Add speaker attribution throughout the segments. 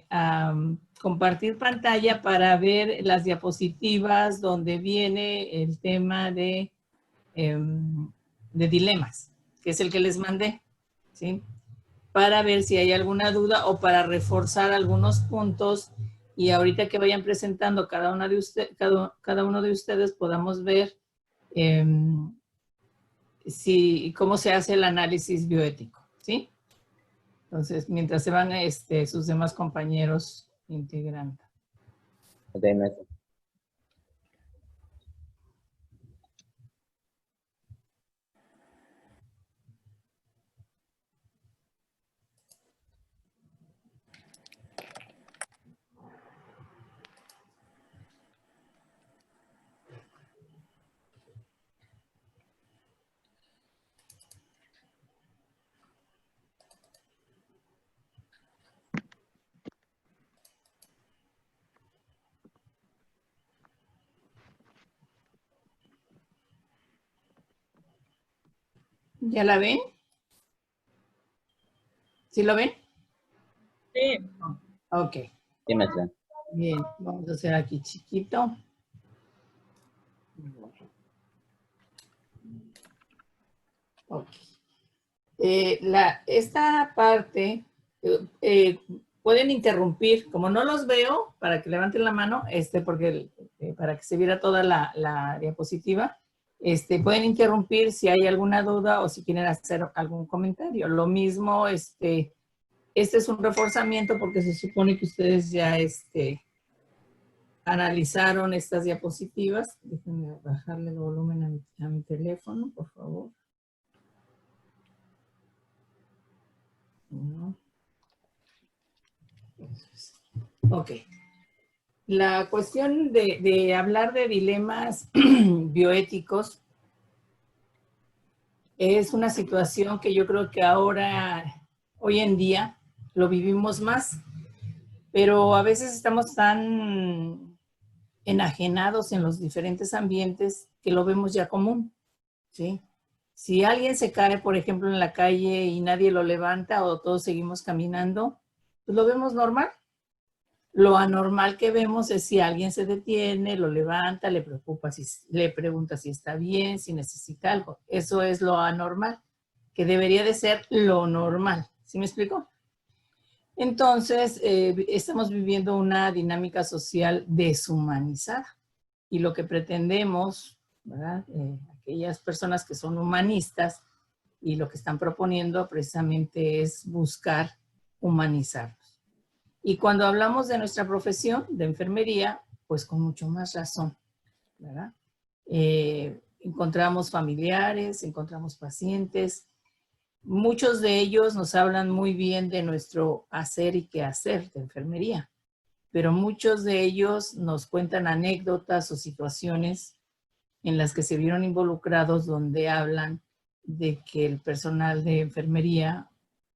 Speaker 1: a compartir pantalla para ver las diapositivas donde viene el tema de dilemas, que es el que les mandé, ¿sí? Para ver si hay alguna duda o para reforzar algunos puntos, y ahorita que vayan presentando cada uno de ustedes podamos ver cómo se hace el análisis bioético, ¿sí? Entonces, mientras se van sus demás compañeros integrando.
Speaker 2: Okay, maestro.
Speaker 1: ¿Ya la ven? ¿Sí lo ven?
Speaker 3: Sí.
Speaker 1: Ok.
Speaker 2: Sí, maestra.
Speaker 1: Bien, vamos a hacer aquí chiquito. Ok. Esta parte, pueden interrumpir, como no los veo, para que levanten la mano, porque para que se viera toda la diapositiva, pueden interrumpir si hay alguna duda o si quieren hacer algún comentario. Lo mismo, este es un reforzamiento porque se supone que ustedes ya analizaron estas diapositivas. Déjenme bajarle el volumen a mi teléfono, por favor. No. Ok. La cuestión de hablar de dilemas bioéticos es una situación que yo creo que ahora, hoy en día, lo vivimos más, pero a veces estamos tan enajenados en los diferentes ambientes que lo vemos ya común, ¿sí? Si alguien se cae, por ejemplo, en la calle y nadie lo levanta o todos seguimos caminando, pues lo vemos normal. Lo anormal que vemos es si alguien se detiene, lo levanta, le pregunta si está bien, si necesita algo. Eso es lo anormal, que debería de ser lo normal. ¿Sí me explico? Entonces, estamos viviendo una dinámica social deshumanizada. Y lo que pretendemos, ¿verdad? Aquellas personas que son humanistas y lo que están proponiendo precisamente es buscar humanizarnos. Y cuando hablamos de nuestra profesión de enfermería, pues con mucho más razón, ¿verdad? Encontramos familiares, encontramos pacientes. Muchos de ellos nos hablan muy bien de nuestro hacer y quehacer de enfermería, pero muchos de ellos nos cuentan anécdotas o situaciones en las que se vieron involucrados donde hablan de que el personal de enfermería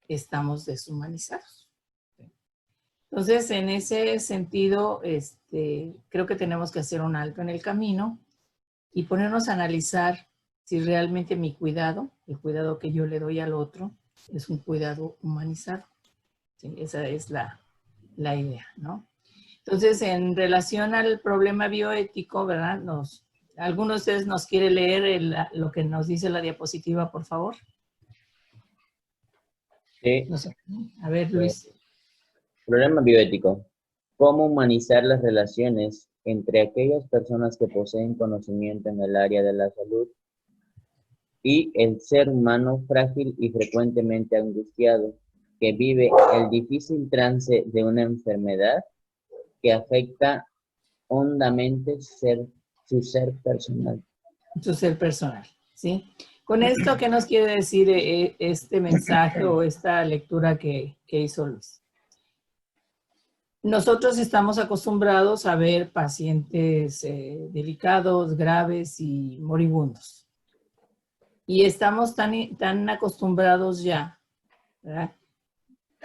Speaker 1: estamos deshumanizados. Entonces, en ese sentido, creo que tenemos que hacer un alto en el camino y ponernos a analizar si realmente mi cuidado, el cuidado que yo le doy al otro, es un cuidado humanizado. ¿Sí? Esa es la idea, ¿no? Entonces, en relación al problema bioético, ¿verdad? ¿Alguno de ustedes nos quiere leer lo que nos dice la diapositiva, por favor?
Speaker 2: Sí.
Speaker 1: No sé. A ver, Luis.
Speaker 2: Problema bioético. ¿Cómo humanizar las relaciones entre aquellas personas que poseen conocimiento en el área de la salud y el ser humano frágil y frecuentemente angustiado, que vive el difícil trance de una enfermedad que afecta hondamente su ser personal?
Speaker 1: Su ser personal, ¿sí? Con esto, ¿qué nos quiere decir este mensaje o esta lectura que hizo Luis? Nosotros estamos acostumbrados a ver pacientes delicados, graves y moribundos. Y estamos tan acostumbrados ya, ¿verdad?,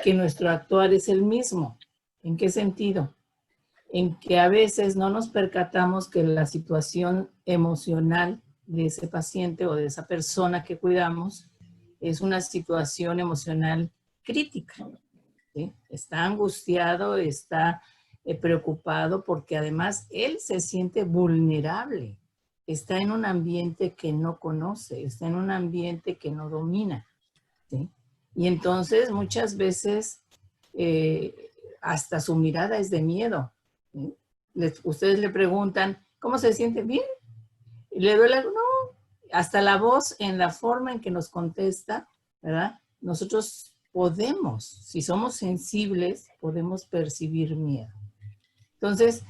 Speaker 1: que nuestro actuar es el mismo. ¿En qué sentido? En que a veces no nos percatamos que la situación emocional de ese paciente o de esa persona que cuidamos es una situación emocional crítica. ¿sí? Está angustiado, está preocupado porque además él se siente vulnerable. Está en un ambiente que no conoce, está en un ambiente que no domina, ¿sí? Y entonces muchas veces hasta su mirada es de miedo, ¿sí? Ustedes le preguntan, ¿cómo se siente? Bien. ¿Le duele algo? No. Hasta la voz, en la forma en que nos contesta, ¿verdad? Nosotros podemos, si somos sensibles, podemos percibir miedo. Entonces,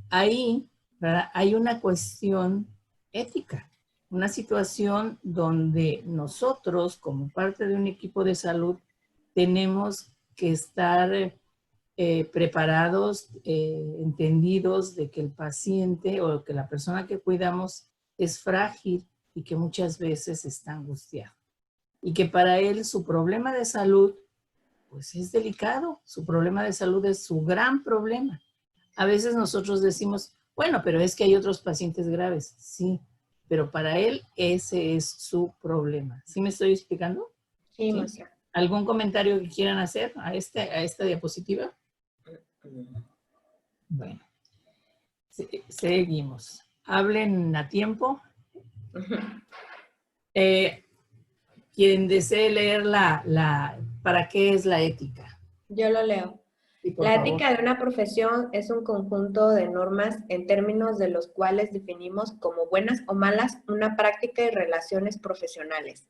Speaker 1: ahí, ¿verdad? Hay una cuestión ética, una situación donde nosotros, como parte de un equipo de salud, tenemos que estar preparados, entendidos de que el paciente o que la persona que cuidamos es frágil y que muchas veces está angustiado. Y que para él su problema de salud, pues es delicado. Su problema de salud es su gran problema. A veces nosotros decimos, bueno, pero es que hay otros pacientes graves. Sí, pero para él ese es su problema. ¿Sí me estoy explicando?
Speaker 4: Sí,
Speaker 1: ¿Sí?
Speaker 4: maestra.
Speaker 1: ¿Algún comentario que quieran hacer a esta diapositiva? Bueno, seguimos. Hablen a tiempo. Quien desee leer ¿para qué es la ética?
Speaker 4: Yo lo leo.
Speaker 1: Sí, por
Speaker 4: La
Speaker 1: favor.
Speaker 4: ética de una profesión es un conjunto de normas en términos de los cuales definimos como buenas o malas una práctica y relaciones profesionales.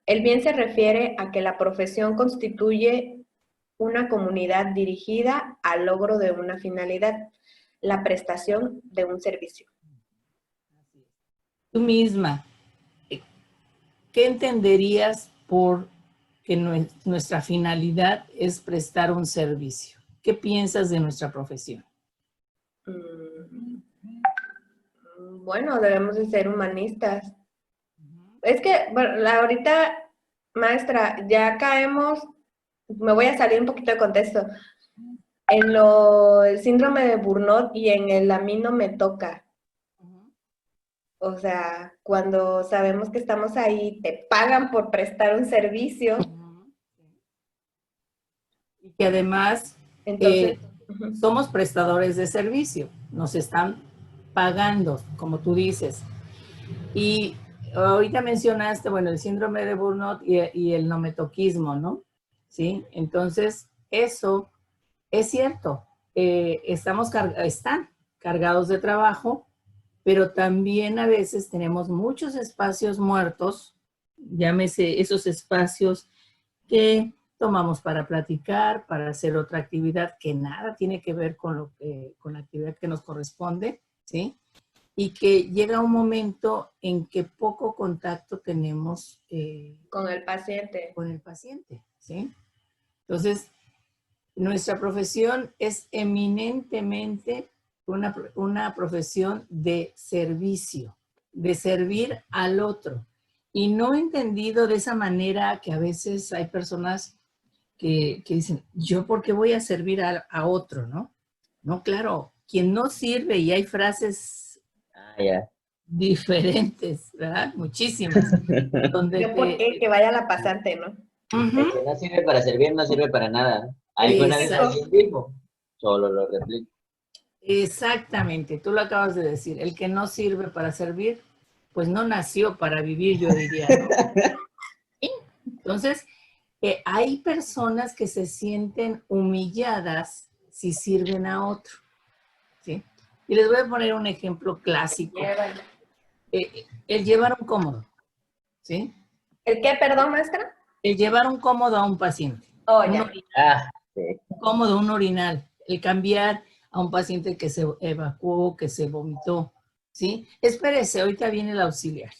Speaker 4: El bien se refiere a que la profesión constituye una comunidad dirigida al logro de una finalidad, la prestación de un servicio.
Speaker 1: Tú misma, ¿qué entenderías por que nuestra finalidad es prestar un servicio? ¿Qué piensas de nuestra profesión?
Speaker 4: Bueno, debemos de ser humanistas. Es que, bueno, ahorita, maestra, ya caemos, me voy a salir un poquito de contexto, en el síndrome de Burnout y en el a mí no me toca. O sea, cuando sabemos que estamos ahí, te pagan por prestar un servicio.
Speaker 1: Y que además
Speaker 4: Entonces,
Speaker 1: somos prestadores de servicio, nos están pagando, como tú dices. Y ahorita mencionaste, bueno, el síndrome de Burnout y el nometoquismo, ¿no? Sí, entonces eso es cierto. Están cargados de trabajo, pero también a veces tenemos muchos espacios muertos, llámese esos espacios que tomamos para platicar, para hacer otra actividad que nada tiene que ver con la actividad que nos corresponde, ¿sí? Y que llega un momento en que poco contacto tenemos
Speaker 4: con el paciente.
Speaker 1: Con el paciente, ¿sí? Entonces, nuestra profesión es eminentemente una profesión de servicio, de servir al otro. Y no entendido de esa manera que a veces hay personas que dicen, ¿yo por qué voy a servir a otro, no? No, claro, quien no sirve, y hay frases diferentes, ¿verdad? Muchísimas. Donde
Speaker 4: ¿Yo por qué? Que vaya la pasante, ¿no?
Speaker 2: El que no sirve para servir no sirve para nada. ¿Alguna vez alguien dijo? Solo lo replico.
Speaker 1: Exactamente, tú lo acabas de decir. El que no sirve para servir, pues no nació para vivir, yo diría, ¿no? Entonces, hay personas que se sienten humilladas si sirven a otro, ¿sí? Y les voy a poner un ejemplo clásico. El llevar un cómodo, ¿sí?
Speaker 4: ¿El qué, perdón, maestra?
Speaker 1: El llevar un cómodo a un paciente.
Speaker 4: Oh, ya.
Speaker 2: Sí.
Speaker 1: Un cómodo, un orinal. El cambiar a un paciente que se evacuó, que se vomitó, ¿sí? Espérese, ahorita viene el auxiliar,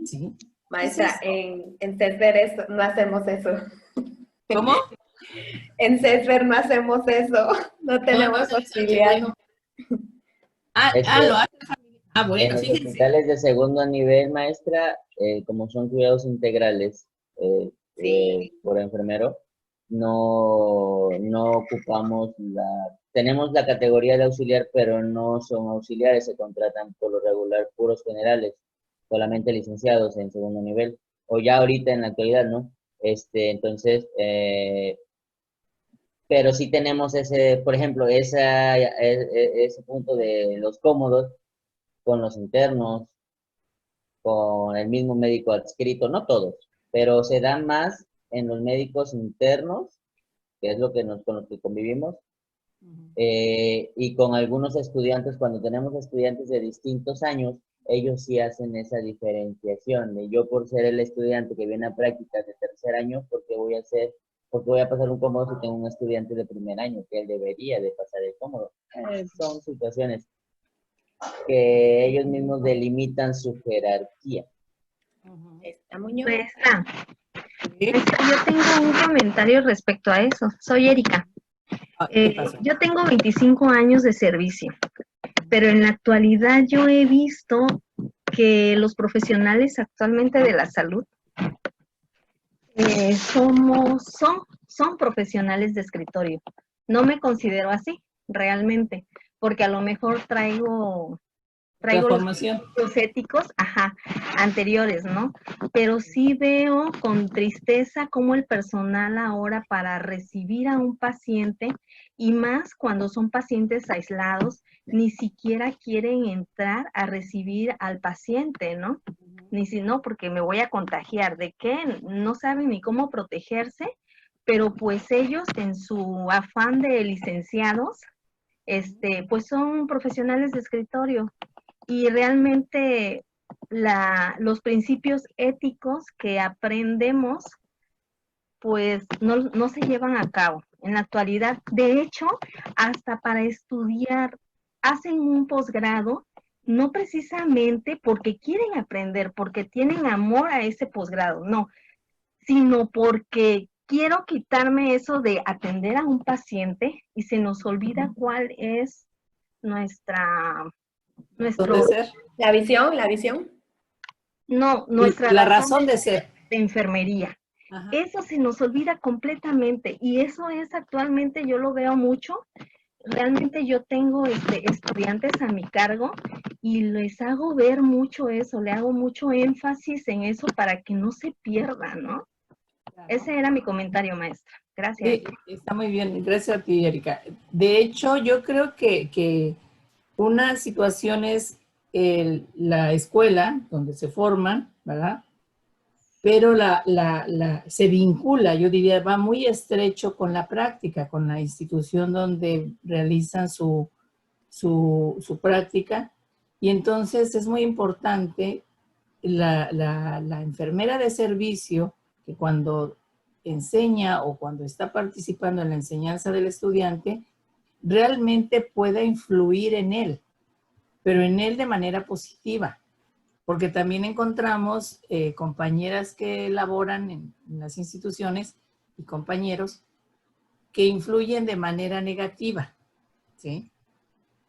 Speaker 1: ¿sí?
Speaker 4: Maestra, en CESVER no hacemos eso.
Speaker 1: ¿Cómo?
Speaker 4: En CESVER no hacemos eso. No tenemos auxiliar.
Speaker 1: Bueno.
Speaker 2: Lo
Speaker 1: hace familia. Bueno,
Speaker 2: en los
Speaker 1: fíjense.
Speaker 2: hospitales de segundo nivel, maestra, como son cuidados integrales por enfermero, no ocupamos tenemos la categoría de auxiliar, pero no son auxiliares, se contratan por lo regular puros generales, solamente licenciados en segundo nivel, o ya ahorita en la actualidad, ¿no? Entonces, pero sí tenemos ese, por ejemplo, ese punto de los cómodos con los internos, con el mismo médico adscrito, no todos, pero se da más en los médicos internos, que es lo que con los que convivimos, y con algunos estudiantes, cuando tenemos estudiantes de distintos años, ellos sí hacen esa diferenciación. Y yo, por ser el estudiante que viene a prácticas de tercer año, porque voy a pasar un cómodo si tengo un estudiante de primer año, que él debería de pasar el cómodo? Son situaciones que ellos mismos delimitan su jerarquía.
Speaker 4: Está Muñoz.
Speaker 5: Maestra,
Speaker 1: ¿Sí?
Speaker 5: yo tengo un comentario respecto a eso. Soy Erika.
Speaker 1: Ah, ¿qué pasó?
Speaker 5: Yo tengo 25 años de servicio, pero en la actualidad yo he visto que los profesionales actualmente de la salud son profesionales de escritorio. No me considero así, realmente, porque a lo mejor traigo los
Speaker 1: Transformación.
Speaker 5: principios éticos, anteriores, ¿no? Pero sí veo con tristeza cómo el personal ahora para recibir a un paciente, y más cuando son pacientes aislados, ni siquiera quieren entrar a recibir al paciente, ¿no? Ni si no, porque me voy a contagiar. ¿De qué? No saben ni cómo protegerse, pero pues ellos en su afán de licenciados, pues son profesionales de escritorio. Y realmente los principios éticos que aprendemos, pues no se llevan a cabo en la actualidad. De hecho, hasta para estudiar, hacen un posgrado, no precisamente porque quieren aprender, porque tienen amor a ese posgrado, no, sino porque quiero quitarme eso de atender a un paciente y se nos olvida cuál es nuestra
Speaker 1: ¿Dónde ser?
Speaker 4: La visión.
Speaker 5: nuestra
Speaker 1: La razón de ser.
Speaker 5: de enfermería.
Speaker 1: Ajá.
Speaker 5: Eso se nos olvida completamente y eso es actualmente, yo lo veo mucho. Realmente yo tengo estudiantes a mi cargo y les hago ver mucho eso, le hago mucho énfasis en eso para que no se pierda, ¿no?
Speaker 1: Claro.
Speaker 5: Ese era mi comentario, maestra. Gracias.
Speaker 1: Sí, está muy bien. Gracias a ti, Erika. De hecho, yo creo que una situación es la escuela donde se forman, ¿verdad? Pero se vincula, yo diría, va muy estrecho con la práctica, con la institución donde realizan su práctica. Y entonces es muy importante la enfermera de servicio que cuando enseña o cuando está participando en la enseñanza del estudiante, realmente pueda influir en él, pero en él de manera positiva. Porque también encontramos compañeras que laboran en las instituciones y compañeros que influyen de manera negativa, ¿sí?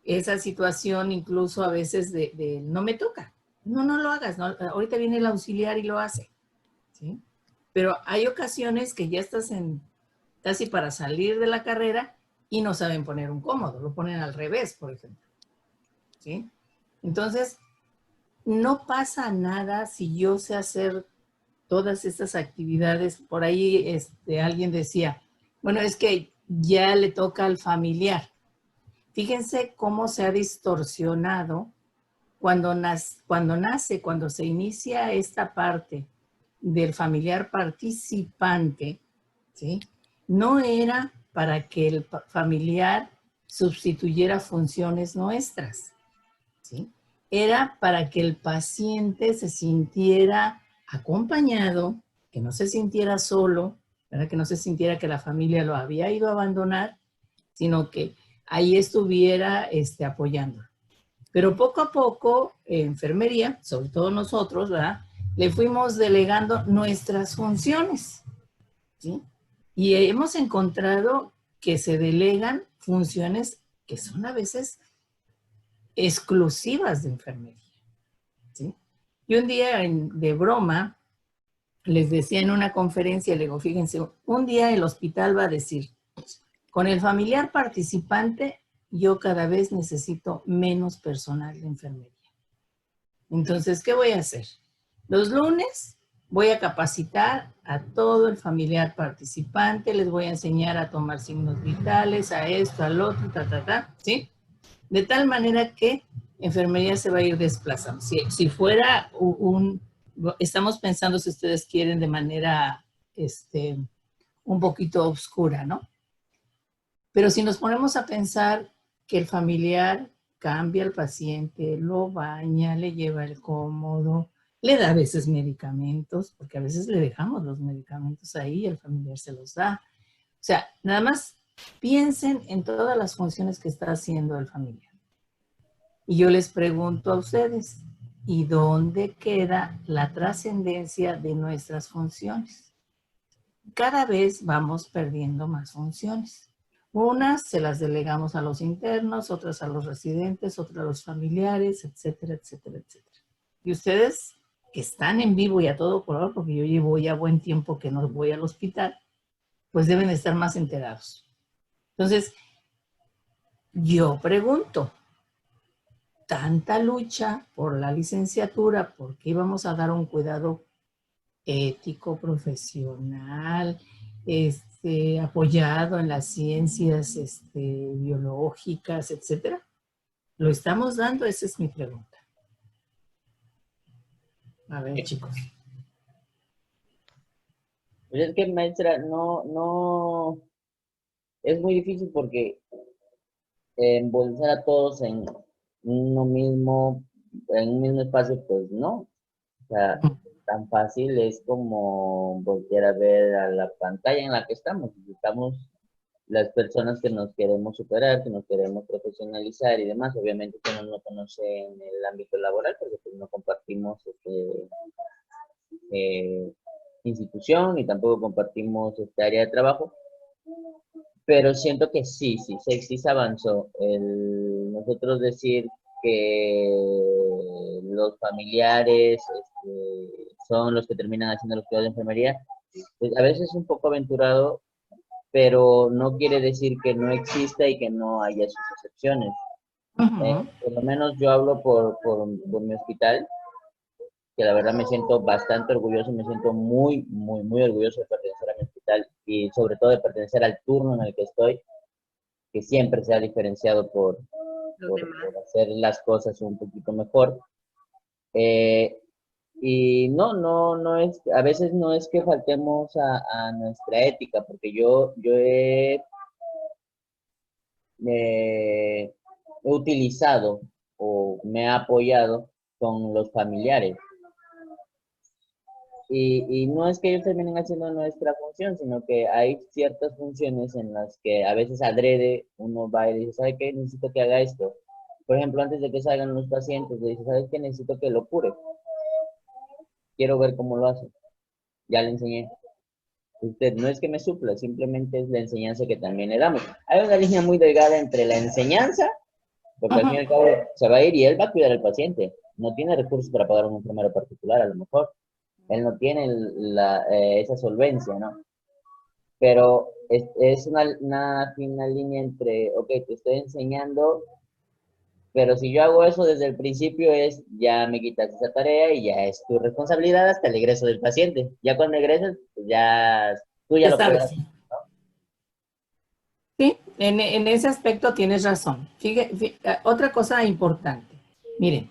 Speaker 1: Esa situación incluso a veces de no me toca, no lo hagas, no, ahorita viene el auxiliar y lo hace, ¿sí? Pero hay ocasiones que ya estás casi para salir de la carrera y no saben poner un cómodo, lo ponen al revés, por ejemplo, ¿sí? Entonces, no pasa nada si yo sé hacer todas estas actividades. Por ahí alguien decía, bueno, es que ya le toca al familiar. Fíjense cómo se ha distorsionado cuando se inicia esta parte del familiar participante, ¿sí? No era para que el familiar sustituyera funciones nuestras, ¿sí? Era para que el paciente se sintiera acompañado, que no se sintiera solo, ¿verdad? Que no se sintiera que la familia lo había ido a abandonar, sino que ahí estuviera apoyando. Pero poco a poco, enfermería, sobre todo nosotros, ¿verdad? Le fuimos delegando nuestras funciones, ¿sí? Y hemos encontrado que se delegan funciones que son a veces exclusivas de enfermería, ¿sí? Y un día de broma les decía en una conferencia, le digo, fíjense, un día el hospital va a decir, con el familiar participante yo cada vez necesito menos personal de enfermería. Entonces, ¿qué voy a hacer? Los lunes voy a capacitar a todo el familiar participante, les voy a enseñar a tomar signos vitales, a esto, al otro, ¿sí? De tal manera que enfermería se va a ir desplazando. Si fuera estamos pensando, si ustedes quieren, de manera un poquito oscura, ¿no? Pero si nos ponemos a pensar que el familiar cambia al paciente, lo baña, le lleva el cómodo, le da a veces medicamentos, porque a veces le dejamos los medicamentos ahí y el familiar se los da. O sea, nada más piensen en todas las funciones que está haciendo el familiar. Y yo les pregunto a ustedes, ¿y dónde queda la trascendencia de nuestras funciones? Cada vez vamos perdiendo más funciones. Unas se las delegamos a los internos, otras a los residentes, otras a los familiares, etcétera, etcétera, etcétera. Y ustedes que están en vivo y a todo color, porque yo llevo ya buen tiempo que no voy al hospital, pues deben estar más enterados. Entonces, yo pregunto, tanta lucha por la licenciatura, ¿por qué íbamos a dar un cuidado ético, profesional, apoyado en las ciencias biológicas, etcétera? ¿Lo estamos dando? Esa es mi pregunta. A ver, chicos.
Speaker 2: Pues es que, maestra, no, es muy difícil porque embolsar a todos en un mismo espacio, pues no. O sea, tan fácil es como voltear a ver a la pantalla en la que estamos. Estamos las personas que nos queremos superar, que nos queremos profesionalizar y demás. Obviamente que uno no conoce en el ámbito laboral porque pues, no compartimos institución y tampoco compartimos área de trabajo. Pero siento que sí se avanzó. Nosotros decir que los familiares son los que terminan haciendo los cuidados de enfermería, pues a veces es un poco aventurado, pero no quiere decir que no exista y que no haya sus excepciones. Por lo menos yo hablo por mi hospital, que la verdad me siento bastante orgulloso, me siento muy, muy, muy orgulloso de pertenecer a mi hospital y sobre todo de pertenecer al turno en el que estoy, que siempre se ha diferenciado por hacer las cosas un poquito mejor. Y no es, a veces no es que faltemos a nuestra ética, porque yo he utilizado o me he apoyado con los familiares. Y no es que ellos terminen haciendo nuestra función, sino que hay ciertas funciones en las que a veces adrede uno va y dice, ¿sabe qué? Necesito que haga esto. Por ejemplo, antes de que salgan los pacientes, le dice, ¿sabes qué? Necesito que lo cure. Quiero ver cómo lo hace. Ya le enseñé. Usted no es que me supla, simplemente es la enseñanza que también le damos. Hay una línea muy delgada entre la enseñanza, porque al fin y al cabo se va a ir y él va a cuidar al paciente. No tiene recursos para pagar un enfermero particular, a lo mejor. Él no tiene esa solvencia, ¿no? Pero es una fina línea entre, ok, te estoy enseñando, pero si yo hago eso desde el principio ya me quitas esa tarea y ya es tu responsabilidad hasta el egreso del paciente. Ya cuando egreses, pues ya tú ya lo puedes hacer, ¿no?
Speaker 1: Sí, en ese aspecto tienes razón. Fíjate, otra cosa importante. Miren,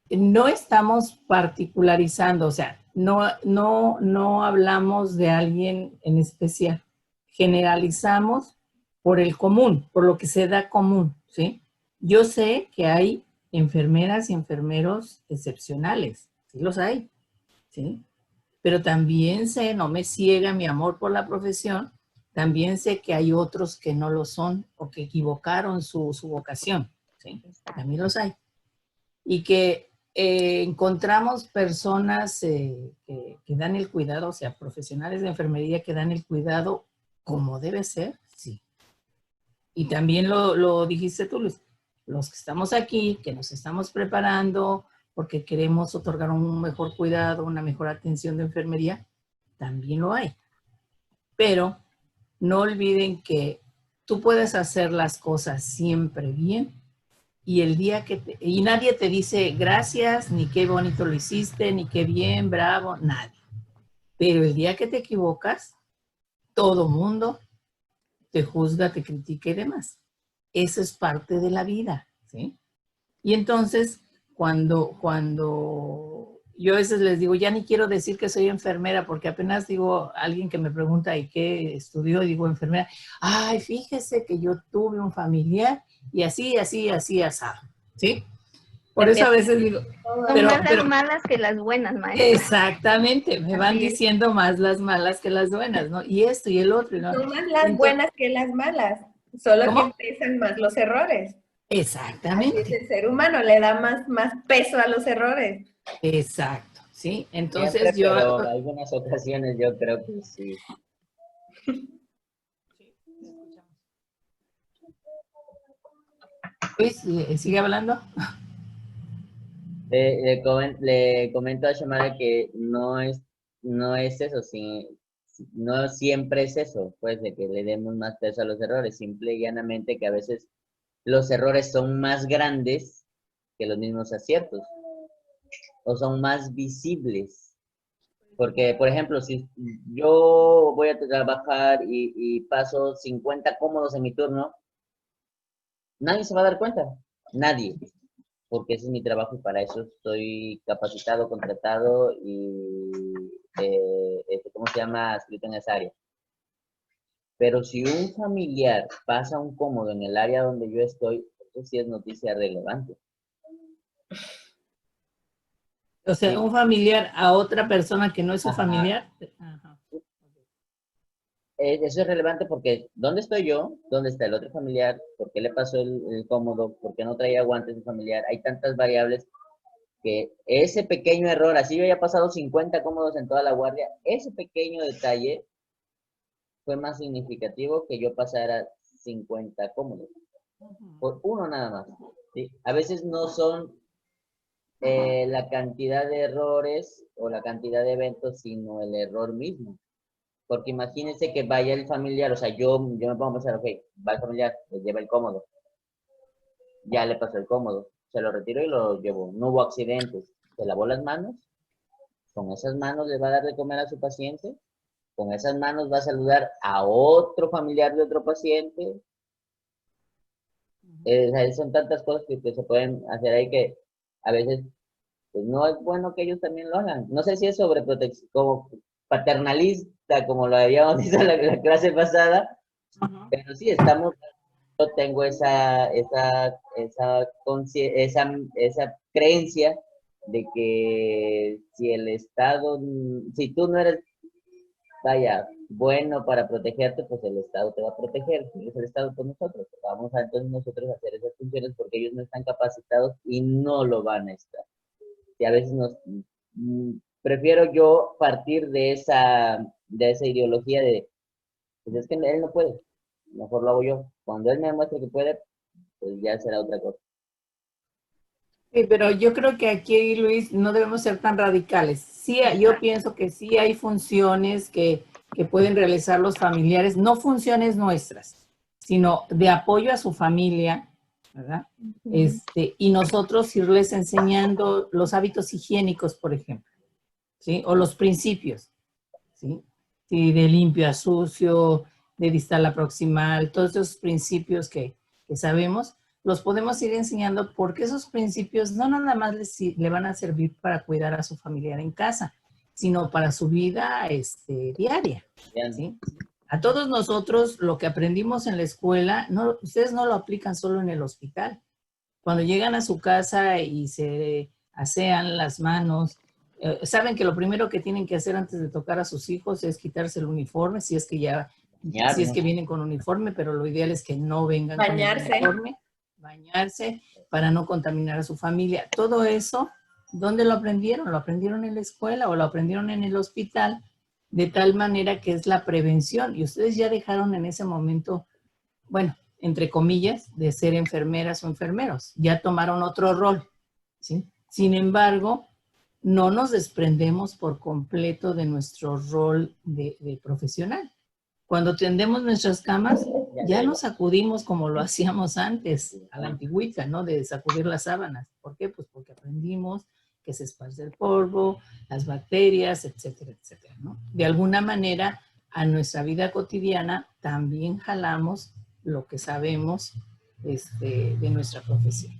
Speaker 1: no estamos particularizando, o sea, no hablamos de alguien en especial. Generalizamos por el común, por lo que se da común, ¿sí? Yo sé que hay enfermeras y enfermeros excepcionales, sí los hay, ¿sí? Pero también sé, no me ciega mi amor por la profesión, también sé que hay otros que no lo son o que equivocaron su vocación, ¿sí? También los hay. Y que encontramos personas que dan el cuidado, o sea, profesionales de enfermería que dan el cuidado como debe ser, sí. Y también lo dijiste tú, Luis, los que estamos aquí, que nos estamos preparando porque queremos otorgar un mejor cuidado, una mejor atención de enfermería, también lo hay. Pero no olviden que tú puedes hacer las cosas siempre bien y el día y nadie te dice gracias, ni qué bonito lo hiciste, ni qué bien, bravo, nadie. Pero el día que te equivocas, todo mundo te juzga, te critica y demás. Eso es parte de la vida, ¿sí? Y entonces, cuando yo a veces les digo, ya ni quiero decir que soy enfermera, porque apenas digo, alguien que me pregunta, ¿y qué estudió? Digo, enfermera. Ay, fíjese que yo tuve un familiar y así, asado, ¿sí? Por eso a veces digo,
Speaker 5: Son más las malas que las buenas, maestra.
Speaker 1: exactamente, me van
Speaker 4: Así es.
Speaker 1: diciendo más las malas que las buenas, ¿no? Y esto y el otro, ¿no?
Speaker 4: Son más las
Speaker 1: Entonces,
Speaker 4: buenas que las malas, solo
Speaker 1: ¿cómo?
Speaker 4: que pesan más los errores. Así es
Speaker 1: Exactamente,
Speaker 4: el ser humano, le da más peso a los errores.
Speaker 1: exacto, ¿sí? Entonces
Speaker 2: Siempre,
Speaker 1: yo...
Speaker 2: pero en algunas ocasiones yo creo que sí.
Speaker 1: Luis, ¿sigue hablando?
Speaker 2: Le comento a Xiomara que no es eso, no siempre es eso, pues de que le demos más peso a los errores, simple y llanamente que a veces los errores son más grandes que los mismos aciertos o son más visibles. Porque, por ejemplo, si yo voy a trabajar y paso 50 cómodos en mi turno, nadie se va a dar cuenta, nadie, porque ese es mi trabajo y para eso estoy capacitado, contratado y, ¿cómo se llama?, escrito en esa área. Pero si un familiar pasa un cómodo en el área donde yo estoy, eso sí es noticia relevante.
Speaker 1: O sea,
Speaker 2: Sí.
Speaker 1: un familiar a otra persona que no es su
Speaker 2: Ajá.
Speaker 1: familiar. Ajá.
Speaker 2: Eso es relevante porque ¿dónde estoy yo? ¿Dónde está el otro familiar? ¿Por qué le pasó el cómodo? ¿Por qué no traía guantes el familiar? Hay tantas variables que ese pequeño error, así yo haya pasado 50 cómodos en toda la guardia, ese pequeño detalle fue más significativo que yo pasara 50 cómodos. Por uno nada más. ¿Sí? A veces no son la cantidad de errores o la cantidad de eventos, sino el error mismo. Porque imagínense que vaya el familiar, o sea, yo me pongo a pensar, ok, va el familiar, le lleva el cómodo, ya le pasó el cómodo, se lo retiro y lo llevo, no hubo accidentes, se lavó las manos, con esas manos le va a dar de comer a su paciente, con esas manos va a saludar a otro familiar de otro paciente. Son tantas cosas que se pueden hacer ahí que a veces pues, no es bueno que ellos también lo hagan. No sé si es sobreprotección, como paternalista, como lo habíamos visto en la clase pasada, pero sí, yo tengo esa creencia de que si el Estado, si tú no eres, vaya, bueno para protegerte, pues el Estado te va a proteger. Si es el Estado, pues nosotros. Vamos a entonces nosotros a hacer esas funciones porque ellos no están capacitados y no lo van a estar. Y a veces prefiero yo partir de esa ideología de, pues es que él no puede, mejor lo hago yo. Cuando él me demuestre que puede, pues ya será otra cosa.
Speaker 1: Sí, pero yo creo que aquí, Luis, no debemos ser tan radicales. Sí, yo pienso que sí hay funciones que pueden realizar los familiares, no funciones nuestras, sino de apoyo a su familia, ¿verdad? Y nosotros irles enseñando los hábitos higiénicos, por ejemplo, ¿sí? O los principios, ¿sí? Sí, de limpio a sucio, de distal a proximal, todos esos principios que sabemos, los podemos ir enseñando porque esos principios no nada más le van a servir para cuidar a su familiar en casa, sino para su vida diaria, ¿sí? A todos nosotros lo que aprendimos en la escuela, no, ustedes no lo aplican solo en el hospital. Cuando llegan a su casa y se asean las manos, saben que lo primero que tienen que hacer antes de tocar a sus hijos es quitarse el uniforme, si es que vienen con uniforme, pero lo ideal es que no vengan con el uniforme, bañarse para no contaminar a su familia. Todo eso, ¿dónde lo aprendieron? Lo aprendieron en la escuela o lo aprendieron en el hospital, de tal manera que es la prevención. Y ustedes ya dejaron en ese momento, bueno, entre comillas, de ser enfermeras o enfermeros. Ya tomaron otro rol, ¿sí? Sin embargo, no nos desprendemos por completo de nuestro rol de profesional. Cuando tendemos nuestras camas, ya no sacudimos como lo hacíamos antes, a la antigüita, ¿no? De sacudir las sábanas. ¿Por qué? Pues porque aprendimos que se esparce el polvo, las bacterias, etcétera, etcétera, ¿no? De alguna manera, a nuestra vida cotidiana también jalamos lo que sabemos de nuestra profesión.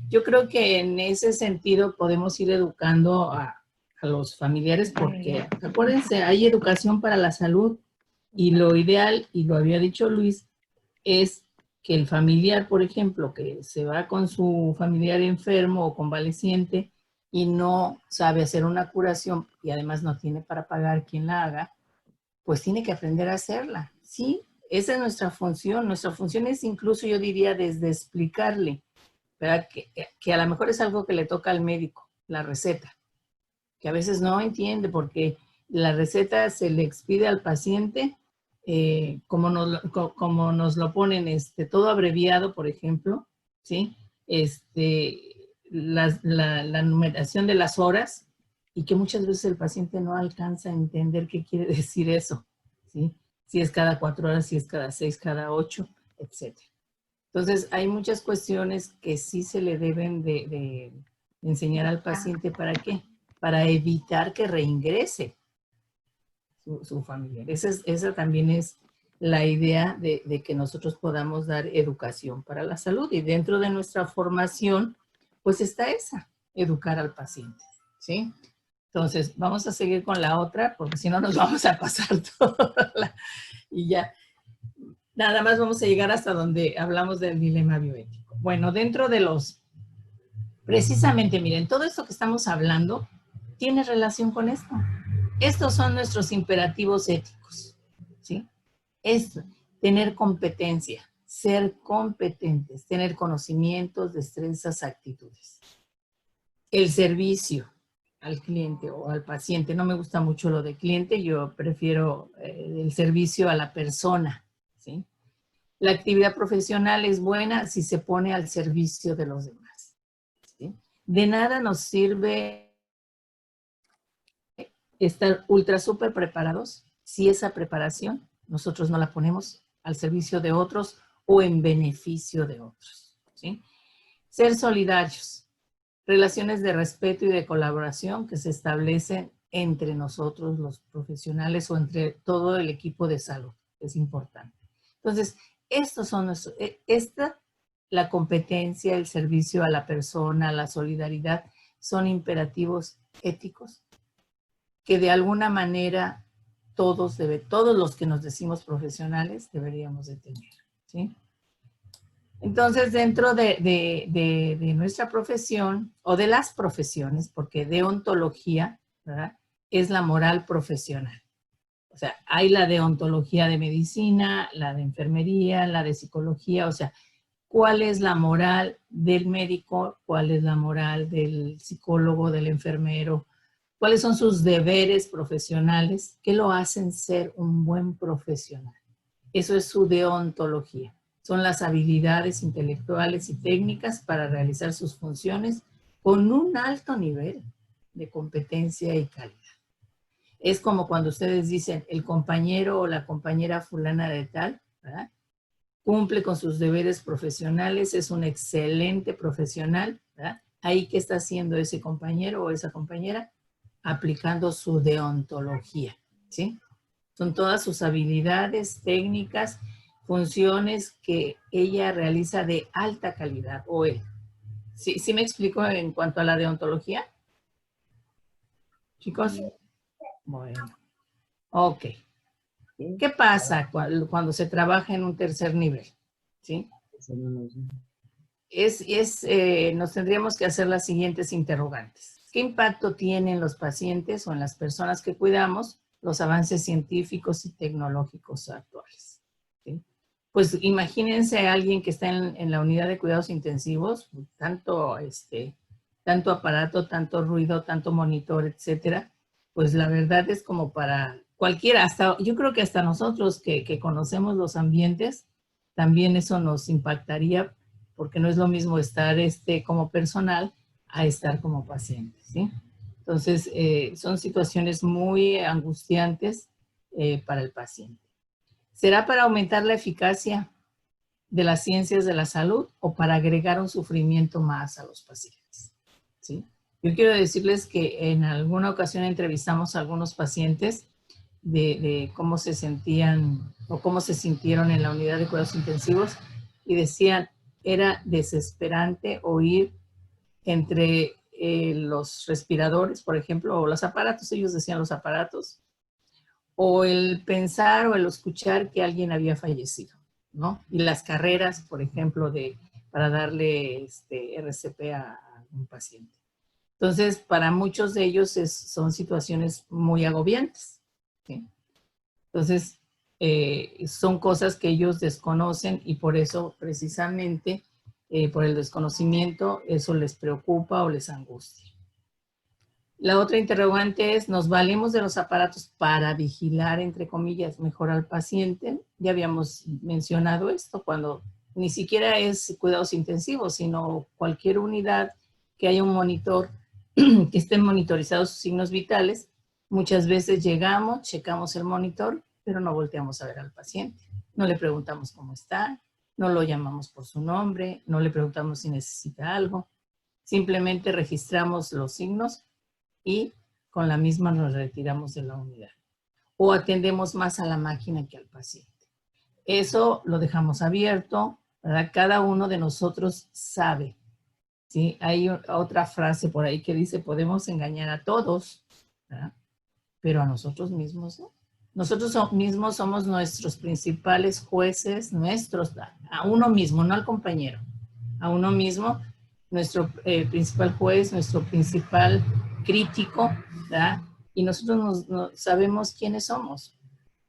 Speaker 1: Yo creo que en ese sentido podemos ir educando a los familiares porque, acuérdense, hay educación para la salud y lo ideal, y lo había dicho Luis, es que el familiar, por ejemplo, que se va con su familiar enfermo o convaleciente y no sabe hacer una curación y además no tiene para pagar quien la haga, pues tiene que aprender a hacerla, ¿sí? Esa es nuestra función. Nuestra función es incluso, yo diría, desde explicarle, ¿verdad? Que a lo mejor es algo que le toca al médico, la receta, que a veces no entiende porque la receta se le expide al paciente como nos lo ponen todo abreviado, por ejemplo, ¿sí? La numeración de las horas y que muchas veces el paciente no alcanza a entender qué quiere decir eso, ¿sí? Si es cada 4 horas, si es cada 6, cada 8, etc. Entonces, hay muchas cuestiones que sí se le deben de enseñar al paciente. ¿Para qué? Para evitar que reingrese su familiar. Esa también es la idea de que nosotros podamos dar educación para la salud. Y dentro de nuestra formación, pues está esa, educar al paciente, ¿sí? Entonces, vamos a seguir con la otra, porque si no nos vamos a pasar toda y ya. Nada más vamos a llegar hasta donde hablamos del dilema bioético. Bueno, dentro de precisamente, miren, todo esto que estamos hablando tiene relación con esto. Estos son nuestros imperativos éticos, ¿sí? Es tener competencia, ser competentes, tener conocimientos, destrezas, actitudes. El servicio al cliente o al paciente, no me gusta mucho lo de cliente, yo prefiero el servicio a la persona, ¿sí? La actividad profesional es buena si se pone al servicio de los demás, ¿sí? De nada nos sirve estar ultra súper preparados si esa preparación nosotros no la ponemos al servicio de otros o en beneficio de otros, ¿sí? Ser solidarios, relaciones de respeto y de colaboración que se establecen entre nosotros los profesionales o entre todo el equipo de salud, es importante. Entonces, estos son la competencia, el servicio a la persona, la solidaridad, son imperativos éticos que de alguna manera todos los que nos decimos profesionales deberíamos de tener, ¿sí? Entonces, dentro de nuestra profesión, o de las profesiones, porque deontología, ¿verdad?, es la moral profesional. O sea, hay la deontología de medicina, la de enfermería, la de psicología, o sea, ¿cuál es la moral del médico? ¿Cuál es la moral del psicólogo, del enfermero? ¿Cuáles son sus deberes profesionales? ¿Qué lo hacen ser un buen profesional? Eso es su deontología. Son las habilidades intelectuales y técnicas para realizar sus funciones con un alto nivel de competencia y calidad. Es como cuando ustedes dicen, el compañero o la compañera fulana de tal, ¿verdad?, cumple con sus deberes profesionales, es un excelente profesional, ¿verdad? Ahí, ¿qué está haciendo ese compañero o esa compañera? Aplicando su deontología, ¿sí? Son todas sus habilidades, técnicas, funciones que ella realiza de alta calidad, o él. ¿Sí me explico en cuanto a la deontología? Chicos. Bueno. Ok. ¿Qué pasa cuando se trabaja en un tercer nivel? ¿Sí? Nos tendríamos que hacer las siguientes interrogantes. ¿Qué impacto tienen los pacientes o en las personas que cuidamos los avances científicos y tecnológicos actuales? ¿Sí? Pues imagínense a alguien que está en la unidad de cuidados intensivos, tanto aparato, tanto ruido, tanto monitor, etcétera. Pues la verdad es como para cualquiera, yo creo que hasta nosotros que conocemos los ambientes, también eso nos impactaría, porque no es lo mismo estar como personal a estar como paciente, ¿sí? Entonces, son situaciones muy angustiantes para el paciente. ¿Será para aumentar la eficacia de las ciencias de la salud o para agregar un sufrimiento más a los pacientes? ¿Sí? Yo quiero decirles que en alguna ocasión entrevistamos a algunos pacientes de cómo se sentían o cómo se sintieron en la unidad de cuidados intensivos y decían, era desesperante oír entre los respiradores, por ejemplo, o los aparatos, ellos decían los aparatos, o el pensar o el escuchar que alguien había fallecido, ¿no? Y las carreras, por ejemplo, para darle RCP a un paciente. Entonces, para muchos de ellos son situaciones muy agobiantes, ¿sí? Entonces, son cosas que ellos desconocen y por eso, precisamente, por el desconocimiento, eso les preocupa o les angustia. La otra interrogante es, ¿nos valemos de los aparatos para vigilar, entre comillas, mejor al paciente? Ya habíamos mencionado esto, cuando ni siquiera es cuidados intensivos, sino cualquier unidad que haya un monitor, que estén monitorizados sus signos vitales. Muchas veces llegamos, checamos el monitor, pero no volteamos a ver al paciente. No le preguntamos cómo está, no lo llamamos por su nombre, no le preguntamos si necesita algo. Simplemente registramos los signos y con la misma nos retiramos de la unidad. O atendemos más a la máquina que al paciente. Eso lo dejamos abierto, ¿verdad? Cada uno de nosotros sabe, ¿sí? Hay otra frase por ahí que dice, podemos engañar a todos, ¿verdad? Pero a nosotros mismos no. Nosotros mismos somos nuestros principales jueces, a uno mismo, no al compañero, a uno mismo, nuestro principal juez, nuestro principal crítico, ¿verdad? Y nosotros sabemos quiénes somos.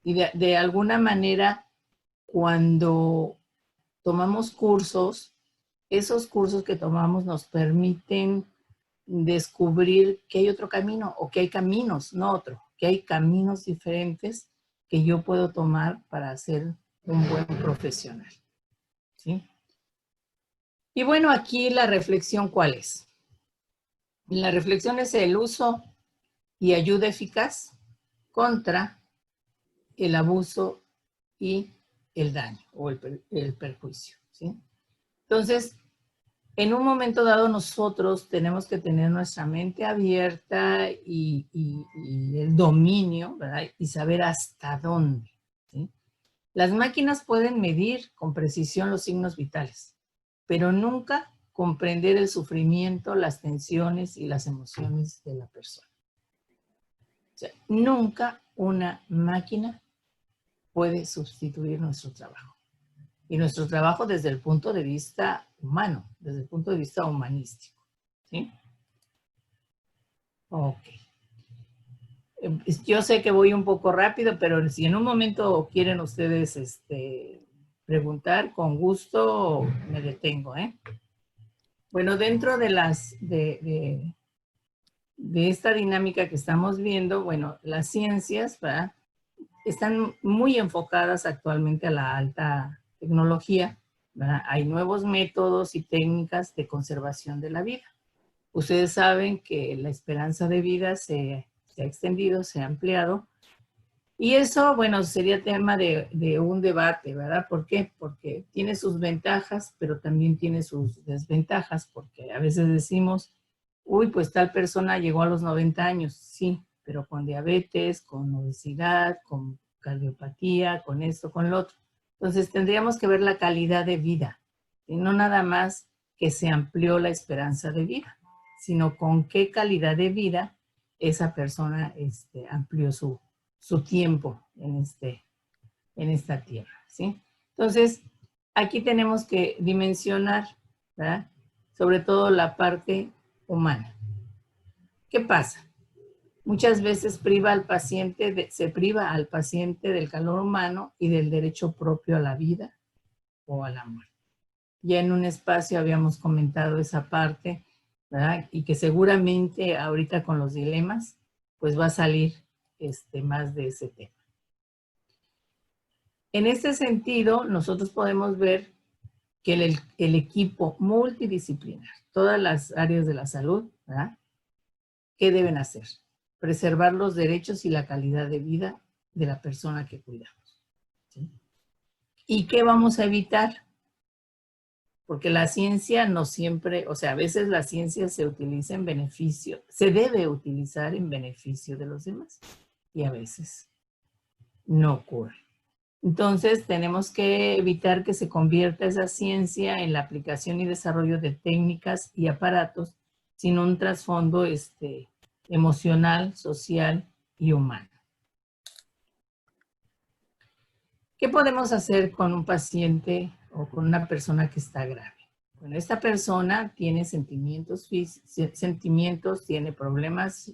Speaker 1: Y de alguna manera, cuando tomamos cursos, esos cursos que tomamos nos permiten descubrir que hay otro camino o que hay caminos, no otro, que hay caminos diferentes que yo puedo tomar para ser un buen profesional, ¿sí? Y bueno, aquí la reflexión, ¿cuál es? La reflexión es el uso y ayuda eficaz contra el abuso y el daño o el perjuicio, ¿sí? Entonces, en un momento dado nosotros tenemos que tener nuestra mente abierta y el dominio, ¿verdad? Y saber hasta dónde, ¿sí? Las máquinas pueden medir con precisión los signos vitales, pero nunca comprender el sufrimiento, las tensiones y las emociones de la persona. O sea, nunca una máquina puede sustituir nuestro trabajo. Y nuestro trabajo desde el punto de vista humano, desde el punto de vista humanístico, ¿sí? Ok. Yo sé que voy un poco rápido, pero si en un momento quieren ustedes preguntar, con gusto me detengo, ¿eh? Bueno, dentro de esta dinámica que estamos viendo, bueno, las ciencias, ¿verdad?, están muy enfocadas actualmente a la alta tecnología, ¿verdad? Hay nuevos métodos y técnicas de conservación de la vida. Ustedes saben que la esperanza de vida se ha extendido, se ha ampliado. Y eso, bueno, sería tema de un debate, ¿verdad? ¿Por qué? Porque tiene sus ventajas, pero también tiene sus desventajas, porque a veces decimos, uy, pues tal persona llegó a los 90 años, sí, pero con diabetes, con obesidad, con cardiopatía, con esto, con lo otro. Entonces tendríamos que ver la calidad de vida, y no nada más que se amplió la esperanza de vida, sino con qué calidad de vida esa persona amplió su tiempo en esta tierra, ¿sí? Entonces, aquí tenemos que dimensionar, ¿verdad?, sobre todo la parte humana. ¿Qué pasa? Muchas veces se priva al paciente del calor humano y del derecho propio a la vida o a la muerte. Ya en un espacio habíamos comentado esa parte, ¿verdad? Y que seguramente ahorita con los dilemas, pues va a salir más de ese tema. En este sentido, nosotros podemos ver que el equipo multidisciplinar, todas las áreas de la salud, ¿verdad?, ¿qué deben hacer? Preservar los derechos y la calidad de vida de la persona que cuidamos, ¿sí? ¿Y qué vamos a evitar? porque la ciencia no siempre, o sea, a veces la ciencia se utiliza en beneficio, se debe utilizar en beneficio de los demás, y a veces no ocurre. Entonces, tenemos que evitar que se convierta esa ciencia en la aplicación y desarrollo de técnicas y aparatos sin un trasfondo emocional, social y humano. ¿Qué podemos hacer con un paciente o con una persona que está grave? Bueno, esta persona tiene sentimientos, tiene problemas,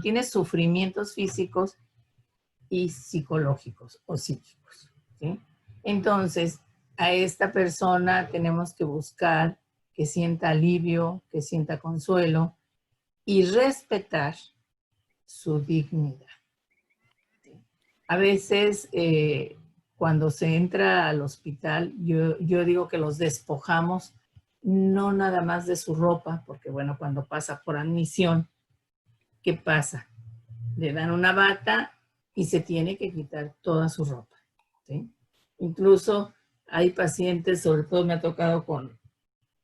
Speaker 1: tiene sufrimientos físicos y psicológicos o psíquicos, ¿sí? Entonces, a esta persona tenemos que buscar que sienta alivio, que sienta consuelo y respetar su dignidad, ¿sí? A veces, cuando se entra al hospital, yo digo que los despojamos, no nada más de su ropa, porque bueno, cuando pasa por admisión, ¿qué pasa? Le dan una bata y se tiene que quitar toda su ropa, ¿sí? Incluso hay pacientes, sobre todo me ha tocado con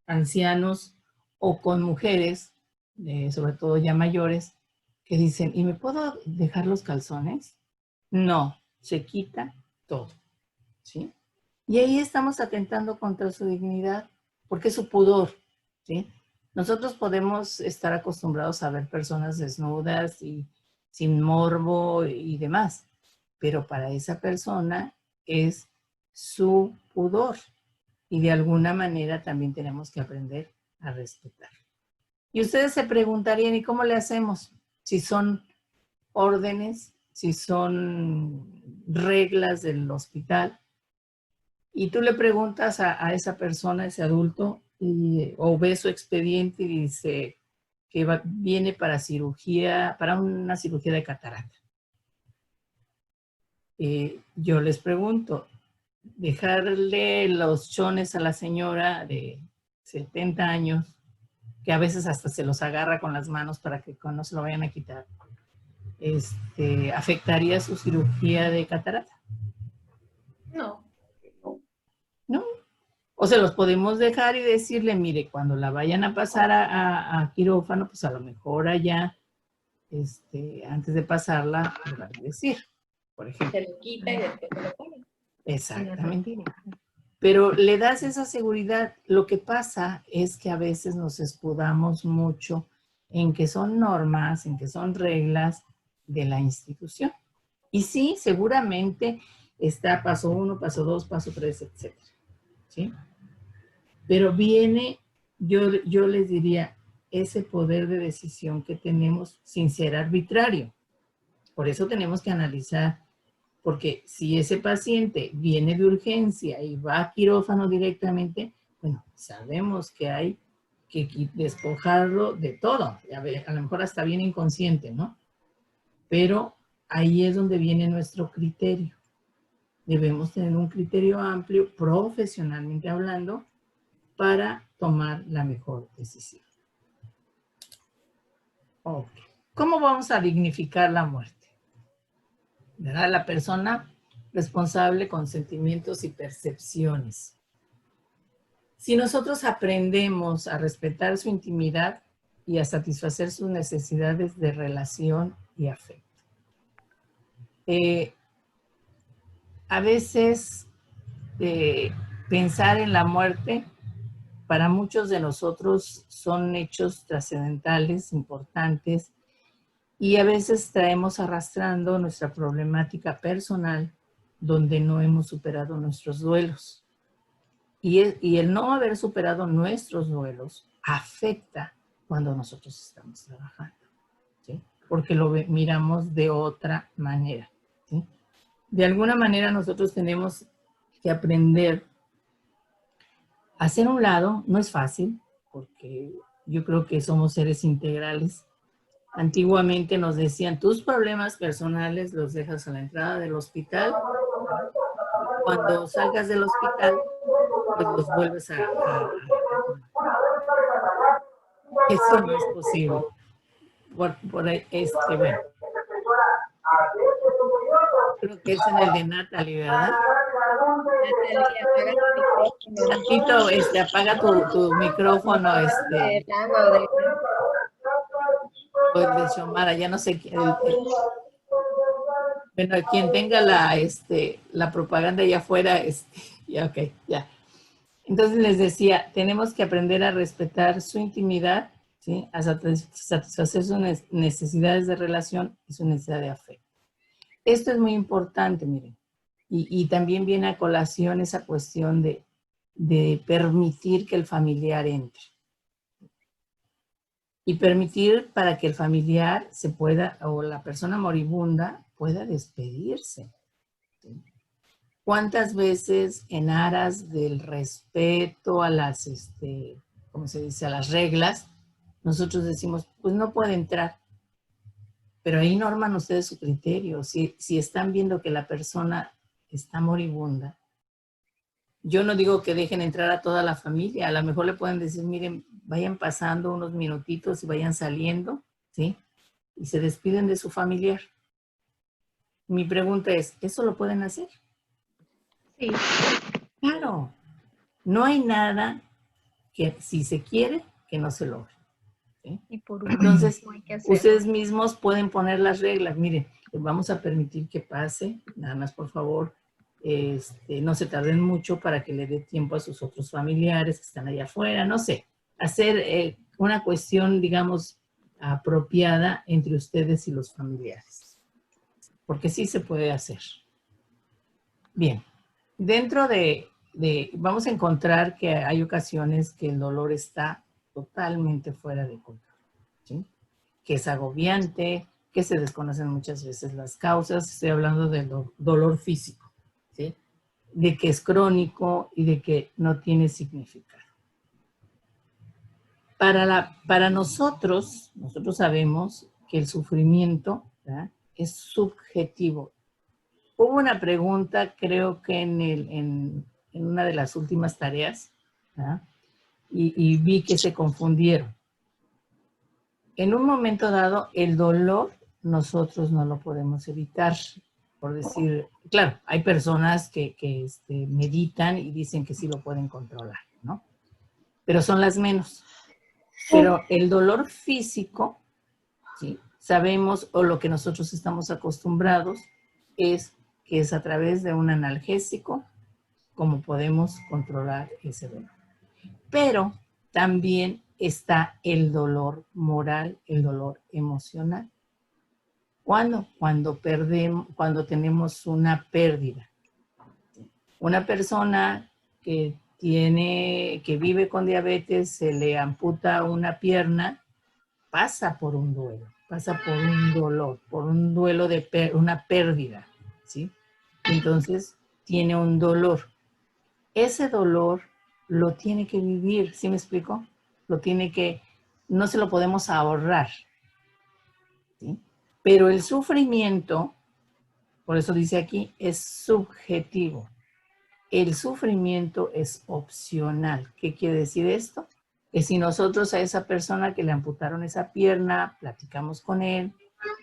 Speaker 1: ancianos o con mujeres, sobre todo ya mayores, que dicen, ¿y me puedo dejar los calzones? No, se quita todo, ¿sí? Y ahí estamos atentando contra su dignidad, porque es su pudor, ¿sí? Nosotros podemos estar acostumbrados a ver personas desnudas y sin morbo y demás, pero para esa persona es su pudor y de alguna manera también tenemos que aprender a respetar. Y ustedes se preguntarían, ¿y cómo le hacemos? Si son órdenes, si son reglas del hospital, y tú le preguntas a esa persona, a ese adulto, o ve su expediente y dice que viene para cirugía, para una cirugía de catarata. Yo les pregunto, dejarle los chones a la señora de 70 años, que a veces hasta se los agarra con las manos para que no se lo vayan a quitar, ¿afectaría su cirugía de catarata?
Speaker 4: No.
Speaker 1: No. O se los podemos dejar y decirle, mire, cuando la vayan a pasar a quirófano, pues a lo mejor allá, antes de pasarla, le van a decir, por ejemplo.
Speaker 4: Se lo quita y después se lo pone.
Speaker 1: Exactamente. Pero le das esa seguridad. Lo que pasa es que a veces nos escudamos mucho en que son normas, en que son reglas de la institución. Y sí, seguramente está paso 1, paso 2, paso 3, etc. ¿Sí? Pero viene, yo les diría, ese poder de decisión que tenemos sin ser arbitrario. Por eso tenemos que analizar, porque si ese paciente viene de urgencia y va a quirófano directamente, bueno, sabemos que hay que despojarlo de todo. A lo mejor hasta bien inconsciente, ¿no? Pero ahí es donde viene nuestro criterio. Debemos tener un criterio amplio, profesionalmente hablando, para tomar la mejor decisión. Okay. ¿Cómo vamos a dignificar la muerte? ¿Verdad? La persona responsable con sentimientos y percepciones. Si nosotros aprendemos a respetar su intimidad y a satisfacer sus necesidades de relación y afecto. A veces pensar en la muerte para muchos de nosotros son hechos trascendentales, importantes, y a veces traemos arrastrando nuestra problemática personal donde no hemos superado nuestros duelos. Y el no haber superado nuestros duelos afecta cuando nosotros estamos trabajando, ¿sí? Porque lo miramos de otra manera, ¿sí? De alguna manera nosotros tenemos que aprender a hacer un lado. No es fácil, porque yo creo que somos seres integrales. Antiguamente nos decían, tus problemas personales los dejas a la entrada del hospital. Cuando salgas del hospital, pues los vuelves a eso no es posible. Por ahí, bueno. Creo que es en el de Natalie, ¿verdad? Tantito, apaga tu micrófono,
Speaker 4: Del agua o del...
Speaker 1: o el de Xiomara, ya no sé quién. Bueno, quien tenga la propaganda allá afuera, ya, ok, ya. Entonces les decía, tenemos que aprender a respetar su intimidad, ¿sí? A satisfacer sus necesidades de relación y su necesidad de afecto. Esto es muy importante, miren. Y también viene a colación esa cuestión de permitir que el familiar entre. Y permitir para que el familiar se pueda, o la persona moribunda, pueda despedirse. ¿Sí? ¿Cuántas veces en aras del respeto a las, ¿cómo se dice?, a las reglas, nosotros decimos, pues no puede entrar? Pero ahí norman ustedes su criterio. Si están viendo que la persona está moribunda, yo no digo que dejen entrar a toda la familia, a lo mejor le pueden decir, miren, vayan pasando unos minutitos y vayan saliendo, ¿sí? Y se despiden de su familiar. Mi pregunta es, ¿eso lo pueden hacer?
Speaker 5: Sí.
Speaker 1: Claro, no hay nada que si se quiere, que no se logre. ¿Sí?
Speaker 5: Y por
Speaker 1: Entonces,
Speaker 5: último hay que hacer.
Speaker 1: ustedes mismos pueden poner las reglas. Miren, vamos a permitir que pase, nada más por favor, no se tarden mucho para que le dé tiempo a sus otros familiares que están allá afuera, no sé, hacer una cuestión, digamos, apropiada entre ustedes y los familiares, porque sí se puede hacer. Bien, dentro vamos a encontrar que hay ocasiones que el dolor está totalmente fuera de control, ¿sí? Que es agobiante, que se desconocen muchas veces las causas, estoy hablando del dolor físico, ¿sí? De que es crónico y de que no tiene significado. Para nosotros sabemos que el sufrimiento, ¿verdad?, es subjetivo. Hubo una pregunta, creo que en una de las últimas tareas, ¿verdad?, y vi que se confundieron. En un momento dado, el dolor nosotros no lo podemos evitar. Por decir, claro, hay personas que meditan y dicen que sí lo pueden controlar, ¿no? Pero son las menos. Pero el dolor físico, ¿sí?, sabemos, o lo que nosotros estamos acostumbrados, es que es a través de un analgésico como podemos controlar ese dolor. Pero también está el dolor moral, el dolor emocional. ¿Cuándo? Cuando tenemos una pérdida. Una persona que vive con diabetes, se le amputa una pierna, pasa por un duelo, pasa por un dolor, por un duelo de una pérdida, ¿sí? Entonces, tiene un dolor. Ese dolor lo tiene que vivir, ¿sí me explico? No se lo podemos ahorrar, ¿sí? Pero el sufrimiento, por eso dice aquí, es subjetivo. El sufrimiento es opcional. ¿Qué quiere decir esto? Que si nosotros a esa persona que le amputaron esa pierna, platicamos con él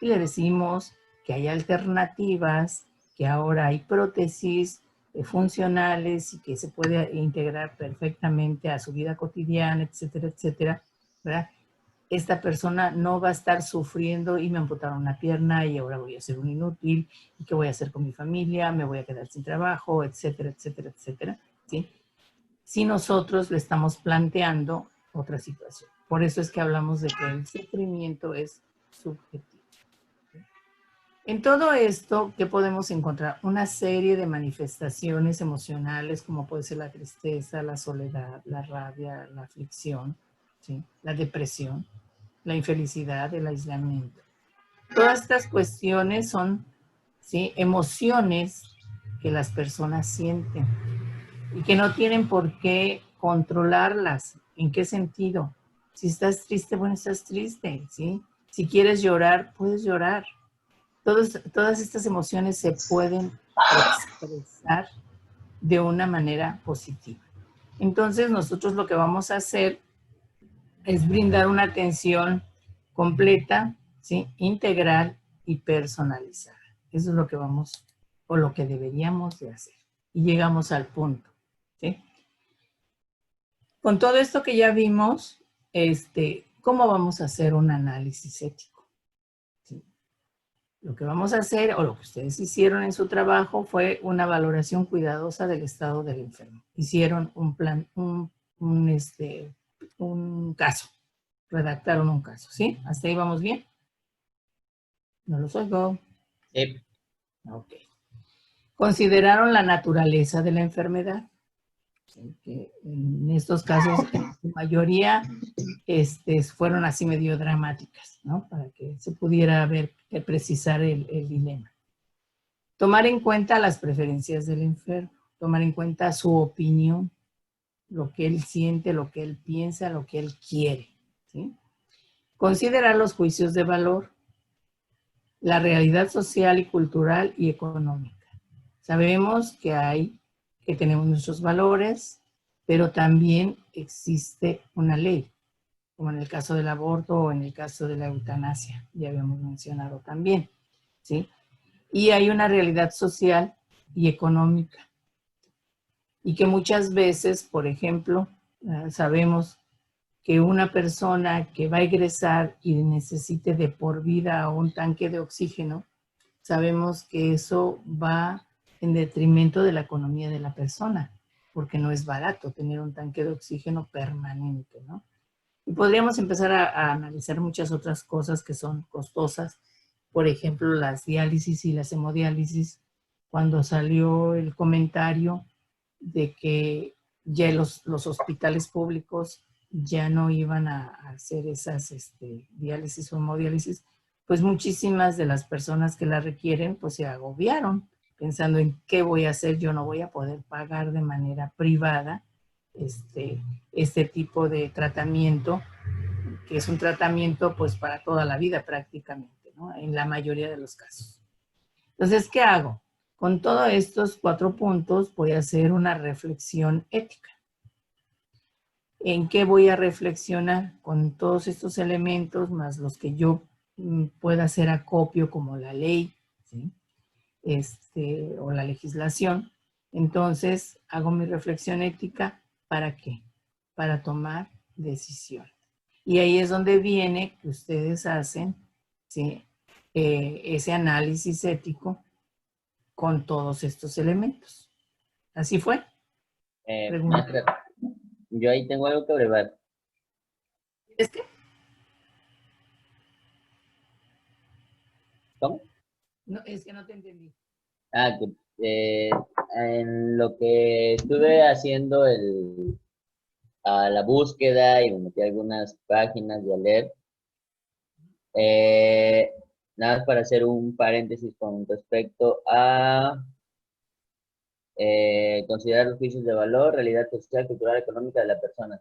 Speaker 1: y le decimos que hay alternativas, que ahora hay prótesis funcionales y que se puede integrar perfectamente a su vida cotidiana, etcétera, etcétera, ¿verdad? Esta persona no va a estar sufriendo y me amputaron una pierna y ahora voy a ser un inútil y qué voy a hacer con mi familia, me voy a quedar sin trabajo, etcétera, etcétera, etcétera, ¿sí? Si nosotros le estamos planteando otra situación. Por eso es que hablamos de que el sufrimiento es subjetivo. En todo esto, ¿qué podemos encontrar? Una serie de manifestaciones emocionales como puede ser la tristeza, la soledad, la rabia, la aflicción, ¿sí?, la depresión, la infelicidad, el aislamiento. Todas estas cuestiones son, ¿sí?, emociones que las personas sienten y que no tienen por qué controlarlas. ¿En qué sentido? Si estás triste, bueno, estás triste, ¿sí? Si quieres llorar, puedes llorar. Todas estas emociones se pueden expresar de una manera positiva. Entonces, nosotros lo que vamos a hacer es brindar una atención completa, ¿sí?, integral y personalizada. Eso es lo que lo que deberíamos de hacer. y llegamos al punto, ¿sí? Con todo esto que ya vimos, ¿cómo vamos a hacer un análisis ético? ¿Sí? Lo que vamos a hacer, o lo que ustedes hicieron en su trabajo, fue una valoración cuidadosa del estado del enfermo. Hicieron un plan, un caso, redactaron un caso, ¿sí? ¿Hasta ahí vamos bien? No los oigo.
Speaker 2: Sí.
Speaker 1: Ok. Consideraron la naturaleza de la enfermedad, ¿sí? Que en estos casos, en su mayoría, fueron así medio dramáticas, ¿no? Para que se pudiera ver, precisar el dilema. Tomar en cuenta las preferencias del enfermo, tomar en cuenta su opinión, lo que él siente, lo que él piensa, lo que él quiere, ¿sí? Considerar los juicios de valor, la realidad social y cultural y económica. Sabemos que tenemos nuestros valores, pero también existe una ley, como en el caso del aborto o en el caso de la eutanasia, ya habíamos mencionado también, ¿sí? Y hay una realidad social y económica, y que muchas veces, por ejemplo, sabemos que una persona que va a egresar y necesite de por vida un tanque de oxígeno, sabemos que eso va en detrimento de la economía de la persona, porque no es barato tener un tanque de oxígeno permanente, ¿no? Y podríamos empezar a analizar muchas otras cosas que son costosas, por ejemplo, las diálisis y las hemodiálisis, cuando salió el comentario de que ya los hospitales públicos ya no iban a hacer esas diálisis o hemodiálisis, pues muchísimas de las personas que la requieren pues se agobiaron pensando en qué voy a hacer, yo no voy a poder pagar de manera privada este tipo de tratamiento, que es un tratamiento pues para toda la vida prácticamente, ¿no? En la mayoría de los casos. Entonces, ¿qué hago? Con todos estos 4 puntos voy a hacer una reflexión ética. ¿En qué voy a reflexionar? Con todos estos elementos, más los que yo pueda hacer acopio, como la ley, ¿sí? O la legislación. Entonces, hago mi reflexión ética, ¿para qué? Para tomar decisiones. Y ahí es donde viene que ustedes hacen, ¿sí? Ese análisis ético con todos estos elementos. ¿Así fue?
Speaker 2: Maestra, yo ahí tengo algo que brevar. ¿Cómo?
Speaker 1: No, es que no te entendí.
Speaker 2: Ah, que en lo que estuve haciendo la búsqueda y me metí a algunas páginas de leer, nada más para hacer un paréntesis con respecto a considerar los juicios de valor, realidad social, cultural, económica de la persona.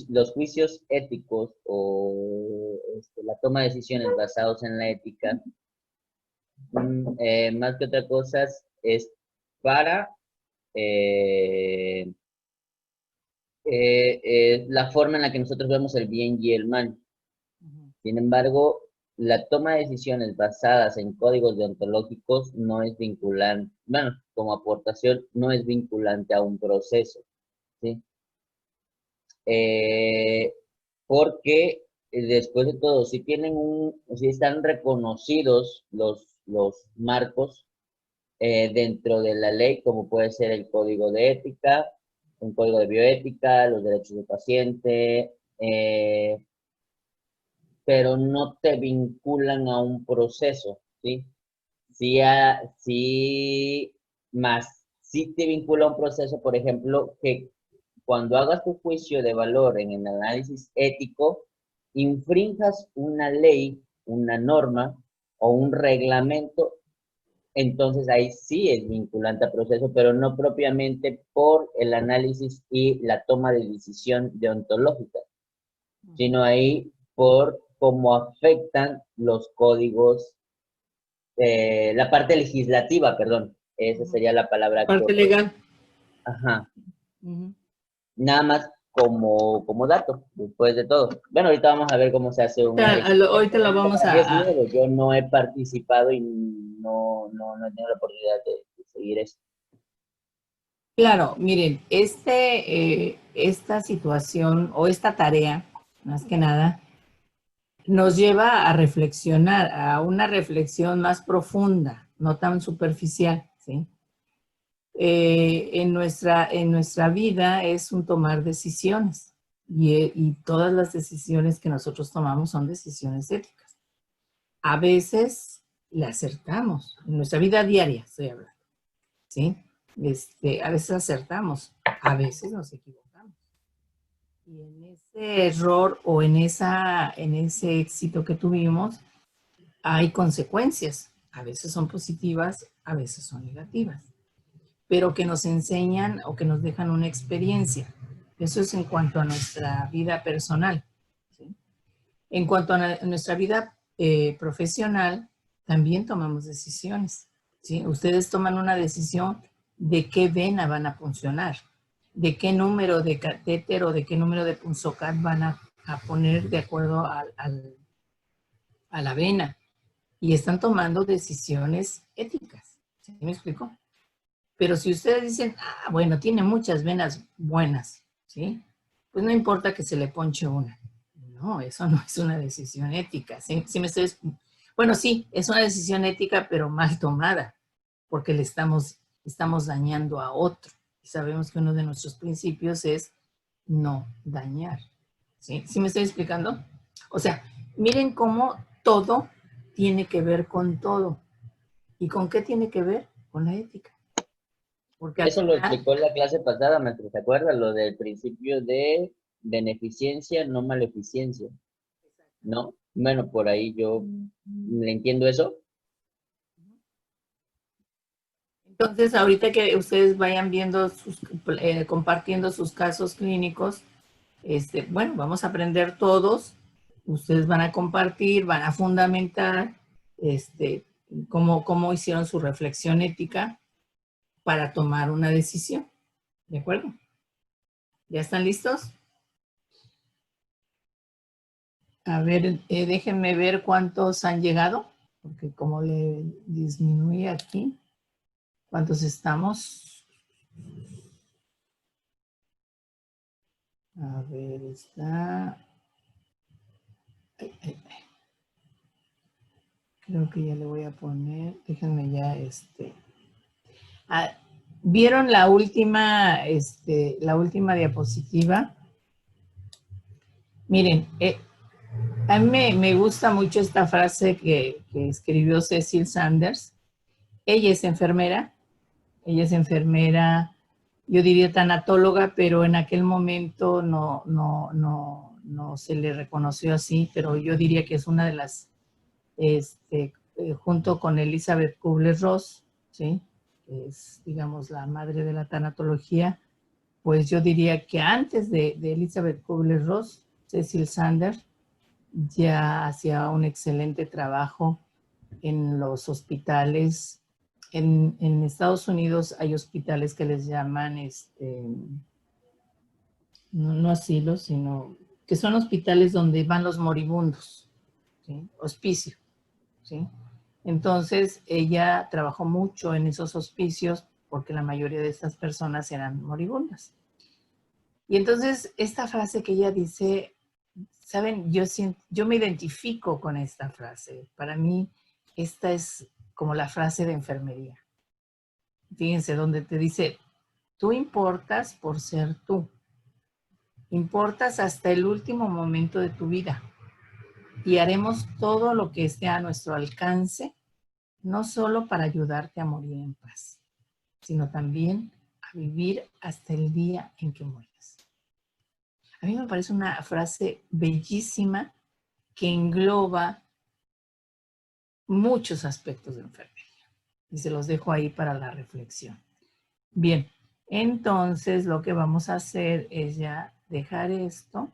Speaker 2: Los juicios éticos o la toma de decisiones basados en la ética, más que otra cosa, es para la forma en la que nosotros vemos el bien y el mal. Sin embargo, la toma de decisiones basadas en códigos deontológicos no es vinculante, bueno, como aportación, no es vinculante a un proceso, ¿sí? Porque después de todo, si están reconocidos los marcos dentro de la ley, como puede ser el código de ética, un código de bioética, los derechos del paciente, pero no te vinculan a un proceso, ¿sí? Sí te vincula a un proceso, por ejemplo, que cuando hagas tu juicio de valor en el análisis ético, infrinjas una ley, una norma o un reglamento, entonces ahí sí es vinculante al proceso, pero no propiamente por el análisis y la toma de decisión deontológica, sino ahí por cómo afectan los códigos, la parte legislativa, perdón, esa sería la palabra.
Speaker 1: Parte legal.
Speaker 2: Ajá. Nada más como dato, después de todo. Bueno, ahorita vamos a ver cómo se hace
Speaker 1: ahorita lo vamos
Speaker 2: Es nuevo, yo no he participado y no he tenido la oportunidad de seguir eso.
Speaker 1: Claro, miren, esta situación o esta tarea, más que nada, nos lleva a reflexionar, a una reflexión más profunda, no tan superficial, ¿sí? En nuestra vida es un tomar decisiones y todas las decisiones que nosotros tomamos son decisiones éticas. A veces le acertamos, en nuestra vida diaria estoy hablando, ¿sí? A veces acertamos, a veces nos equivocamos. Y en ese error o en ese éxito que tuvimos, hay consecuencias. A veces son positivas, a veces son negativas, pero que nos enseñan o que nos dejan una experiencia. Eso es en cuanto a nuestra vida personal, ¿sí? En cuanto a nuestra vida profesional, también tomamos decisiones, ¿sí? Ustedes toman una decisión de qué vena van a funcionar, de qué número de catéter o de qué número de punzocat van a poner de acuerdo a la vena. Y están tomando decisiones éticas. ¿Sí me explico? Pero si ustedes dicen, ah, bueno, tiene muchas venas buenas, ¿sí? Pues no importa que se le ponche una. No, eso no es una decisión ética. ¿Sí? Bueno, sí, es una decisión ética, pero mal tomada, porque estamos dañando a otro. Y sabemos que uno de nuestros principios es no dañar. ¿Sí? ¿Sí me estoy explicando? O sea, miren cómo todo tiene que ver con todo. ¿Y con qué tiene que ver? Con la ética. Porque al
Speaker 2: Eso lo
Speaker 1: final,
Speaker 2: explicó en la clase pasada, maestro, ¿se acuerda? Lo del principio de beneficencia, no maleficencia, ¿no? Bueno, por ahí yo le entiendo eso.
Speaker 1: entonces ahorita que ustedes vayan viendo, compartiendo sus casos clínicos, bueno, vamos a aprender todos, ustedes van a compartir, van a fundamentar cómo hicieron su reflexión ética para tomar una decisión, ¿de acuerdo? ¿Ya están listos? A ver, déjenme ver cuántos han llegado, porque como le disminuí aquí, ¿cuántos estamos? A ver, está... Creo que ya le voy a poner, déjenme ya ¿vieron la última diapositiva? Miren, a mí me gusta mucho esta frase que escribió Cecil Sanders. Ella es enfermera, yo diría tanatóloga, pero en aquel momento no se le reconoció así, pero yo diría que es una de las, junto con Elizabeth Kubler-Ross, ¿sí? Que es, digamos, la madre de la tanatología, pues yo diría que antes de Elizabeth Kubler-Ross, Cecil Sanders ya hacía un excelente trabajo en los hospitales. En Estados Unidos hay hospitales que les llaman, no asilos, sino que son hospitales donde van los moribundos, ¿sí? Hospicio, ¿sí? Entonces, ella trabajó mucho en esos hospicios porque la mayoría de estas personas eran moribundas. Y entonces, esta frase que ella dice, saben, yo me identifico con esta frase. Para mí, esta es como la frase de enfermería. Fíjense, donde te dice, tú importas por ser tú. Importas hasta el último momento de tu vida. Y haremos todo lo que esté a nuestro alcance, no solo para ayudarte a morir en paz, sino también a vivir hasta el día en que mueras. A mí me parece una frase bellísima que engloba muchos aspectos de enfermería. Y se los dejo ahí para la reflexión. Bien, entonces lo que vamos a hacer es ya dejar esto.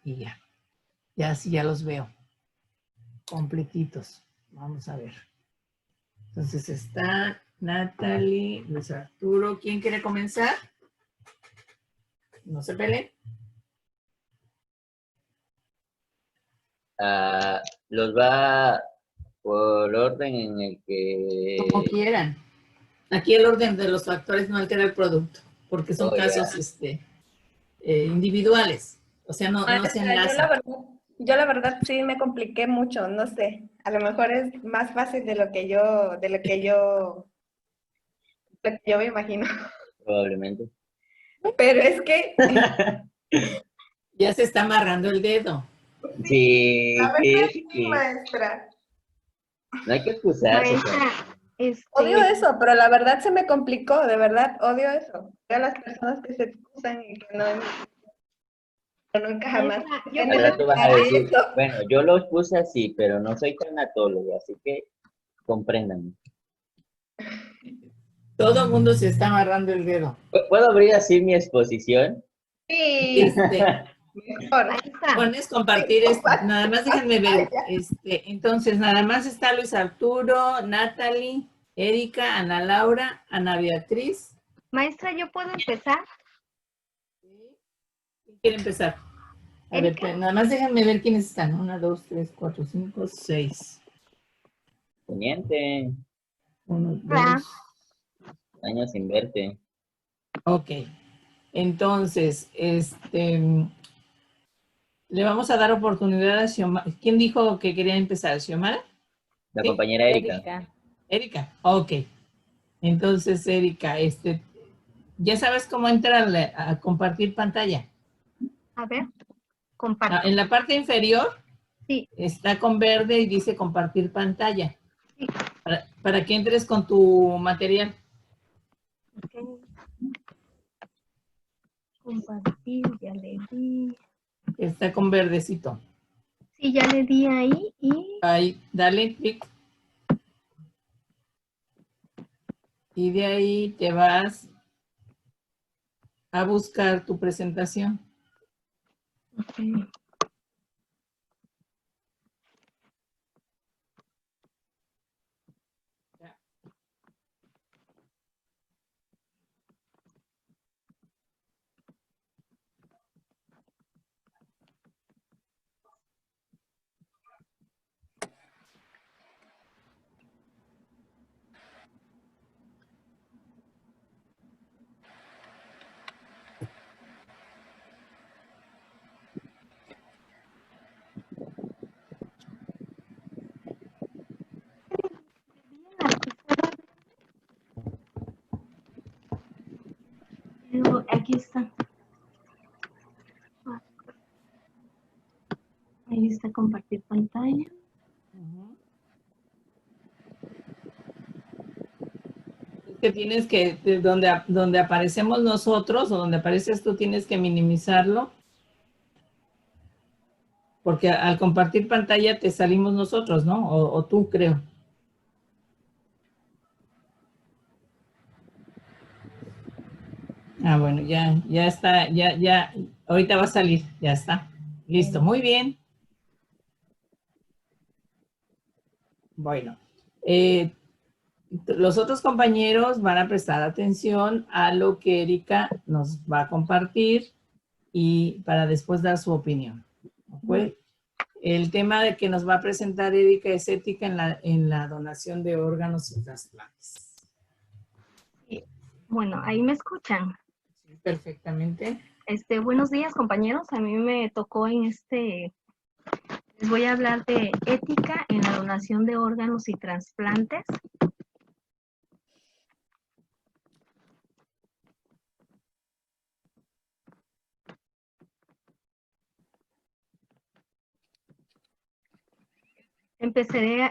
Speaker 1: Y ya. Ya así ya los veo. Completitos. Vamos a ver. Entonces está Natalie, Luis Arturo. ¿Quién quiere comenzar? No se peleen.
Speaker 2: Los va por orden en el que...
Speaker 1: Como quieran. Aquí el orden de los factores no altera el producto, porque son
Speaker 2: Oh,
Speaker 1: casos individuales. O sea, no se
Speaker 4: Maestra,
Speaker 1: enlazan.
Speaker 4: yo la verdad sí me compliqué mucho, no sé. A lo mejor es más fácil de lo que yo me imagino.
Speaker 2: probablemente.
Speaker 4: Pero es que,
Speaker 1: Ya se está amarrando el dedo.
Speaker 2: Sí,
Speaker 4: la verdad sí,
Speaker 2: sí.
Speaker 4: maestra.
Speaker 2: No hay que excusarse.
Speaker 5: Maestra,
Speaker 4: Odio eso, pero la verdad se me complicó, de verdad, odio eso. Odio a las personas que se excusan y que pero nunca jamás.
Speaker 5: maestra,
Speaker 4: Es
Speaker 5: yo puedo
Speaker 2: Ahora tú vas a
Speaker 4: necesario
Speaker 2: decir,
Speaker 4: eso.
Speaker 2: bueno, yo lo expuse así, pero no soy tanatólogo, así que compréndanme.
Speaker 1: Todo el mundo se está amarrando el dedo.
Speaker 2: ¿Puedo abrir así mi exposición?
Speaker 4: Sí, mejor.
Speaker 5: maestra,
Speaker 1: Pones compartir, nada más déjenme ver. Entonces, nada más está Luis Arturo, Natalie, Erika, Ana Laura, Ana Beatriz.
Speaker 5: maestra, yo puedo empezar.
Speaker 1: ¿Quién quiere empezar? A ver,
Speaker 5: Erika.
Speaker 1: nada más déjenme ver quiénes están. 1, 2, 3, 4, 5, 6.
Speaker 2: Teniente,
Speaker 1: 1,
Speaker 5: Hola.
Speaker 1: 2.
Speaker 2: años sin verte.
Speaker 1: Ok. Entonces, le vamos a dar oportunidad a Xiomara. ¿Quién dijo que quería empezar? ¿Xiomara?
Speaker 2: La
Speaker 1: ¿Sí?
Speaker 2: compañera Erika.
Speaker 1: Erika. Ok. Entonces, Erika, ya sabes cómo entrar a compartir pantalla.
Speaker 5: A ver, comparto.
Speaker 1: En la parte inferior
Speaker 5: Sí,
Speaker 1: está con verde y dice compartir pantalla.
Speaker 5: sí.
Speaker 1: Para que entres con tu material.
Speaker 5: Ok. Compartir, ya le di.
Speaker 1: Está con verdecito.
Speaker 5: Sí, ya le di ahí y
Speaker 1: Ahí, dale clic. Y de ahí te vas a buscar tu presentación.
Speaker 5: ok. Aquí está. Ahí está compartir pantalla.
Speaker 1: Es que tienes que, donde aparecemos nosotros o donde apareces tú, tienes que minimizarlo. Porque al compartir pantalla te salimos nosotros, ¿no? O tú, creo. Ah, bueno, ya está, ya, ahorita va a salir, ya está. Listo, muy bien. Bueno, los otros compañeros van a prestar atención a lo que Erika nos va a compartir y para después dar su opinión. ¿Ok? El tema de que nos va a presentar Erika es ética en la donación de órganos y trasplantes.
Speaker 5: Sí. Bueno, ahí me escuchan.
Speaker 1: Sí, perfectamente.
Speaker 5: Buenos días, compañeros. A mí me tocó les voy a hablar de ética en la donación de órganos y trasplantes.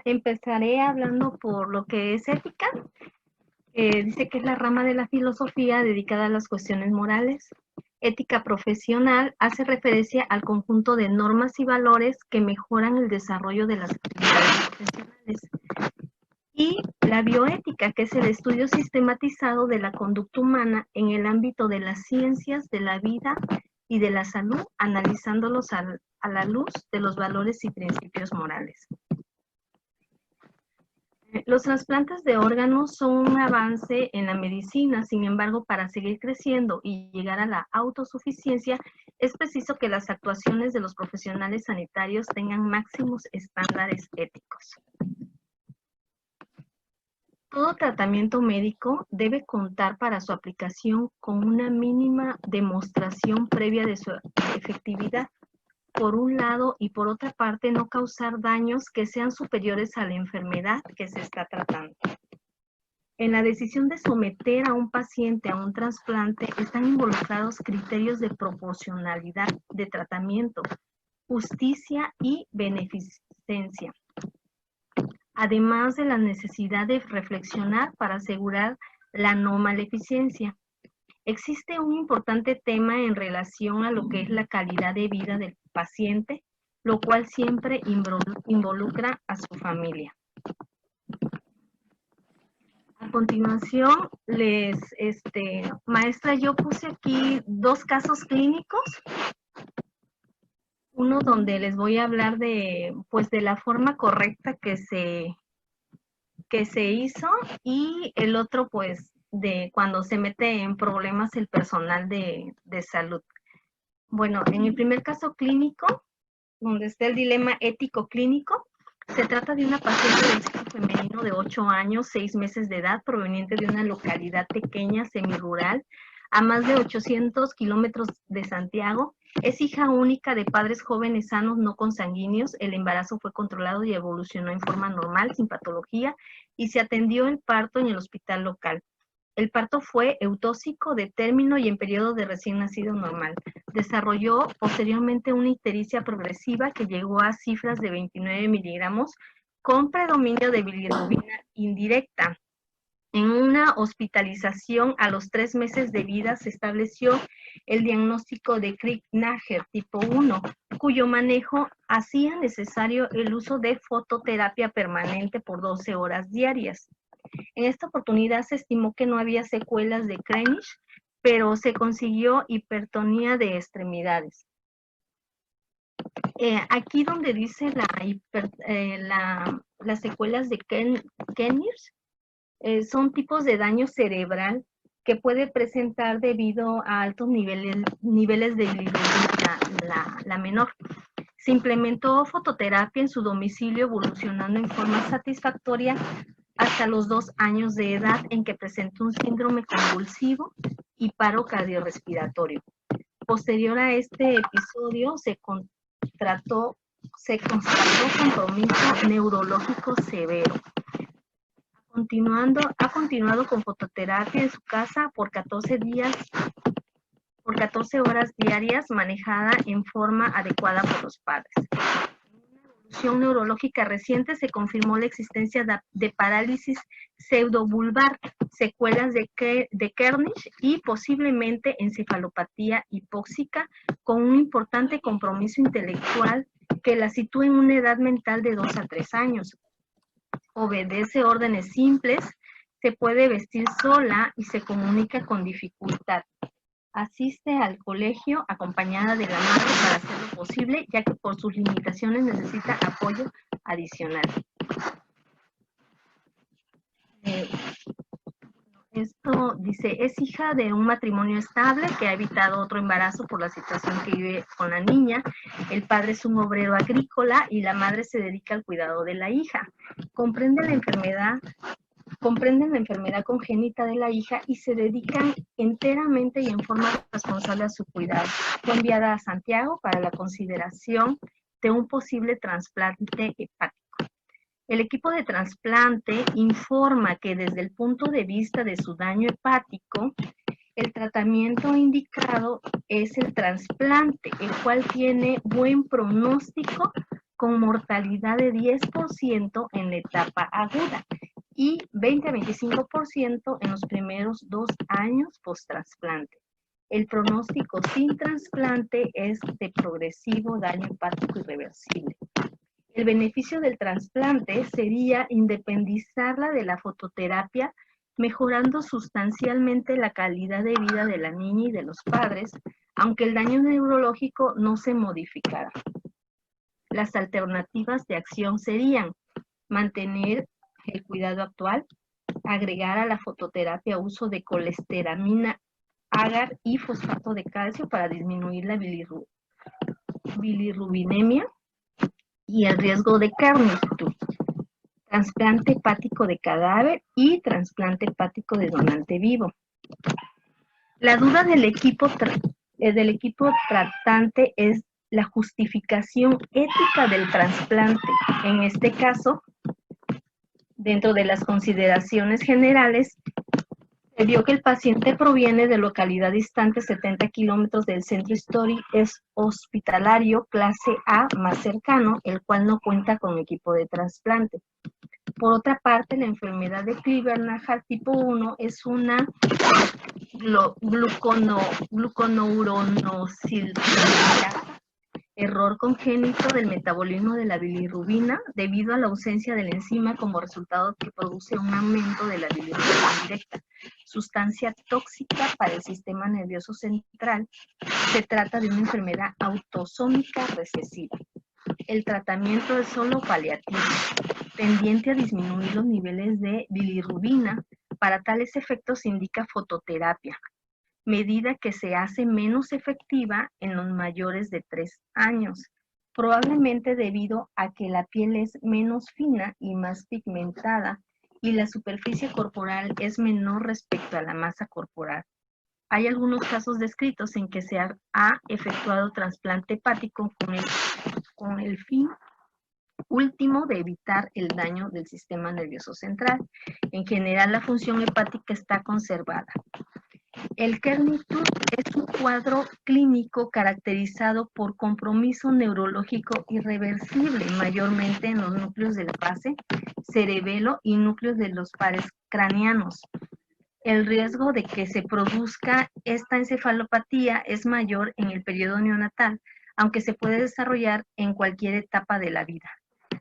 Speaker 5: Empezaré hablando por lo que es ética. Dice que es la rama de la filosofía dedicada a las cuestiones morales. Ética profesional hace referencia al conjunto de normas y valores que mejoran el desarrollo de las actividades profesionales. Y la bioética, que es el estudio sistematizado de la conducta humana en el ámbito de las ciencias, de la vida y de la salud, analizándolos a la luz de los valores y principios morales. Los trasplantes de órganos son un avance en la medicina, sin embargo, para seguir creciendo y llegar a la autosuficiencia, es preciso que las actuaciones de los profesionales sanitarios tengan máximos estándares éticos. Todo tratamiento médico debe contar para su aplicación con una mínima demostración previa de su efectividad, por un lado, y por otra parte, no causar daños que sean superiores a la enfermedad que se está tratando. En la decisión de someter a un paciente a un trasplante están involucrados criterios de proporcionalidad de tratamiento, justicia y beneficencia, además de la necesidad de reflexionar para asegurar la no maleficencia. Existe un importante tema en relación a lo que es la calidad de vida del paciente, lo cual siempre involucra a su familia. A continuación, maestra, yo puse aquí 2 casos clínicos. Uno donde les voy a hablar de la forma correcta que se hizo, y el otro, pues, de cuando se mete en problemas el personal de salud. Bueno, en el primer caso clínico, donde está el dilema ético clínico, se trata de una paciente del sexo femenino de 8 años, 6 meses de edad, proveniente de una localidad pequeña, semirural, a más de 800 kilómetros de Santiago. Es hija única de padres jóvenes sanos no consanguíneos. El embarazo fue controlado y evolucionó en forma normal, sin patología, y se atendió el parto en el hospital local. El parto fue eutóxico, de término y en periodo de recién nacido normal. Desarrolló posteriormente una ictericia progresiva que llegó a cifras de 29 miligramos con predominio de bilirrubina indirecta. En una hospitalización a los 3 meses de vida se estableció el diagnóstico de Crigg-Najjar tipo 1, cuyo manejo hacía necesario el uso de fototerapia permanente por 12 horas diarias. En esta oportunidad se estimó que no había secuelas de Krenich, pero se consiguió hipertonía de extremidades. Aquí donde dice las secuelas de Krenich, son tipos de daño cerebral que puede presentar debido a altos niveles de bilirrubina, la menor. Se implementó fototerapia en su domicilio, evolucionando en forma satisfactoria hasta los 2 años de edad, en que presentó un síndrome convulsivo y paro cardiorrespiratorio. Posterior a este episodio se constató compromiso neurológico severo. Ha continuado con fototerapia en su casa por 14 horas diarias, manejada en forma adecuada por los padres. En una evolución neurológica reciente se confirmó la existencia de parálisis pseudobulbar, secuelas de Krenich y posiblemente encefalopatía hipóxica, con un importante compromiso intelectual que la sitúa en una edad mental de 2 a 3 años. Obedece órdenes simples, se puede vestir sola y se comunica con dificultad. Asiste al colegio acompañada de la madre para hacerlo posible, ya que por sus limitaciones necesita apoyo adicional. Esto dice, es hija de un matrimonio estable que ha evitado otro embarazo por la situación que vive con la niña. El padre es un obrero agrícola y la madre se dedica al cuidado de la hija. Comprenden la enfermedad congénita de la hija y se dedican enteramente y en forma responsable a su cuidado. Fue enviada a Santiago para la consideración de un posible trasplante hepático. El equipo de trasplante informa que desde el punto de vista de su daño hepático, el tratamiento indicado es el trasplante, el cual tiene buen pronóstico con mortalidad de 10% en la etapa aguda y 20 a 25% en los primeros 2 años post-trasplante. El pronóstico sin trasplante es de progresivo daño hepático irreversible. El beneficio del trasplante sería independizarla de la fototerapia, mejorando sustancialmente la calidad de vida de la niña y de los padres, aunque el daño neurológico no se modificara. Las alternativas de acción serían mantener el cuidado actual, agregar a la fototerapia uso de colesteramina, agar y fosfato de calcio para disminuir la bilirrubinemia y el riesgo de Krenich. trasplante hepático de cadáver y trasplante hepático de donante vivo. La duda del equipo tratante es la justificación ética del trasplante. En este caso, dentro de las consideraciones generales, se vio que el paciente proviene de localidad distante 70 kilómetros del centro hospitalario clase A más cercano, el cual no cuenta con equipo de trasplante. Por otra parte, la enfermedad de Crigler-Najjar tipo 1 es una gluconeuronosiltrata, error congénito del metabolismo de la bilirrubina debido a la ausencia de la enzima como resultado que produce un aumento de la bilirrubina directa, sustancia tóxica para el sistema nervioso central. Se trata de una enfermedad autosómica recesiva. El tratamiento es solo paliativo, tendiente a disminuir los niveles de bilirrubina. Para tales efectos se indica fototerapia, medida que se hace menos efectiva en los mayores de 3 años, probablemente debido a que la piel es menos fina y más pigmentada y la superficie corporal es menor respecto a la masa corporal. Hay algunos casos descritos en que se ha efectuado trasplante hepático con el fin último de evitar el daño del sistema nervioso central. En general, la función hepática está conservada. El Kernighan es un cuadro clínico caracterizado por compromiso neurológico irreversible, mayormente en los núcleos de la base, cerebelo y núcleos de los pares craneanos. El riesgo de que se produzca esta encefalopatía es mayor en el periodo neonatal, aunque se puede desarrollar en cualquier etapa de la vida.